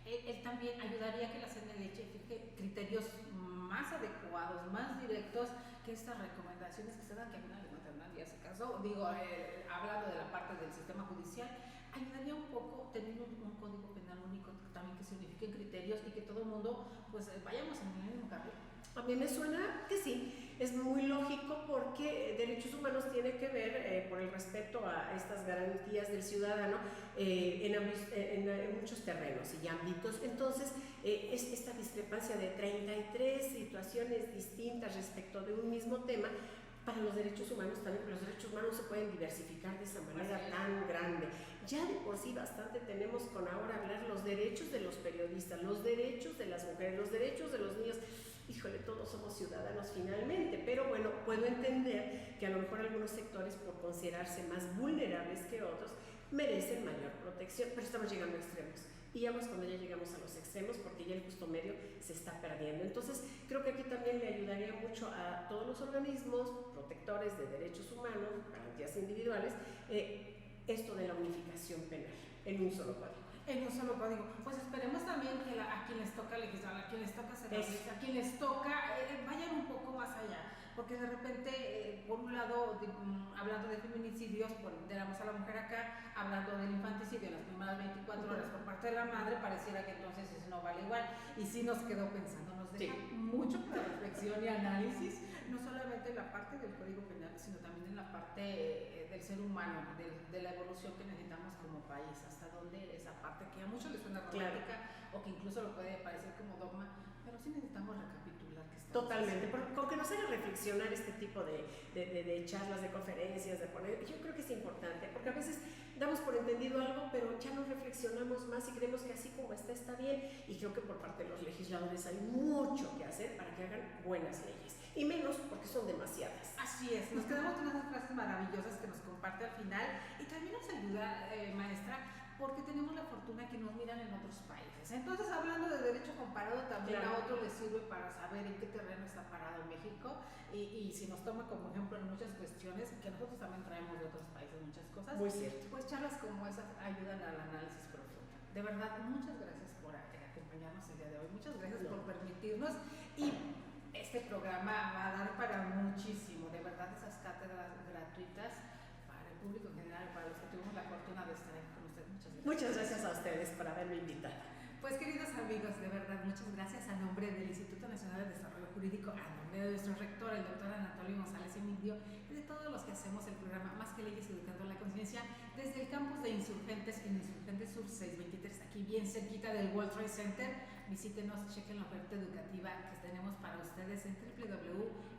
Él también ayudaría a que la CNDH fije criterios más adecuados, más directos que estas recomendaciones que se dan, que a mí nadie hace caso, hablando de la parte del sistema judicial, ayudaría un poco tener un código penal único también que se unifiquen criterios y que todo el mundo pues vayamos en el mismo carril. A mí me suena que sí, es muy lógico porque derechos humanos tiene que ver por el respeto a estas garantías del ciudadano en muchos terrenos y ámbitos. Entonces, es esta discrepancia de 33 situaciones distintas respecto de un mismo tema. Para los derechos humanos también, porque los derechos humanos se pueden diversificar de esa manera tan grande. Ya de por sí bastante tenemos con ahora hablar los derechos de los periodistas, los derechos de las mujeres, los derechos de los niños. Híjole, todos somos ciudadanos finalmente, pero bueno, puedo entender que a lo mejor algunos sectores, por considerarse más vulnerables que otros, merecen mayor protección, pero estamos llegando a extremos. Y ya pues cuando ya llegamos a los extremos, porque ya el justo medio se está perdiendo. Entonces, creo que aquí también le ayudaría mucho a todos los organismos protectores de derechos humanos, garantías individuales, esto de la unificación penal en un solo código. En un solo código. Pues esperemos también que a quien les toca legislar, a quien les toca hacer leyes, a quien les toca vayan un poco más allá, porque de repente, por un lado, hablando de feminicidios, tenemos a la mujer acá, hablando del infanticidio en las primeras 24 horas por parte de la madre, pareciera que entonces eso no vale igual, y sí nos quedó pensando, nos deja mucho para reflexión y análisis, no solamente en la parte del Código Penal, sino también en la parte del ser humano, de la evolución que necesitamos como país, hasta dónde esa parte que a muchos les suena romántica o que incluso lo puede parecer como dogma, pero sí necesitamos recapitular que estamos totalmente, con que nos haga reflexionar este tipo de charlas, de conferencias, de poner, yo creo que es importante, porque a veces damos por entendido algo, pero ya no reflexionamos más y creemos que así como está bien, y creo que por parte de los legisladores hay mucho que hacer para que hagan buenas leyes, y menos porque son demasiadas. Así es, nos quedamos con unas frases maravillosas que nos comparte al final, y también nos ayuda, maestra, porque tenemos la fortuna que nos miran en otros países. Entonces, hablando de derecho comparado, también a otro les sirve para saber en qué terreno está parado México y si nos toma como ejemplo en muchas cuestiones, que nosotros también traemos de otros países muchas cosas. Muy cierto. Pues charlas como esas ayudan al análisis profundo. De verdad, muchas gracias por acompañarnos el día de hoy. Muchas gracias por permitirnos y este programa va a dar para muchísimo. De verdad, esas cátedras gratuitas público en general, para los que tuvimos la fortuna de estar aquí con ustedes. Muchas gracias. Muchas gracias a ustedes por haberme invitado. Pues queridos amigos, de verdad, muchas gracias a nombre del Instituto Nacional de Desarrollo Jurídico, a nombre de nuestro rector, el doctor Anatolio González Emilio, y de todos los que hacemos el programa Más que Leyes Educando la Conciencia, desde el campus de Insurgentes, en Insurgentes Sur 623, aquí bien cerquita del World Trade Center. Visítenos, chequen la oferta educativa que tenemos para ustedes en www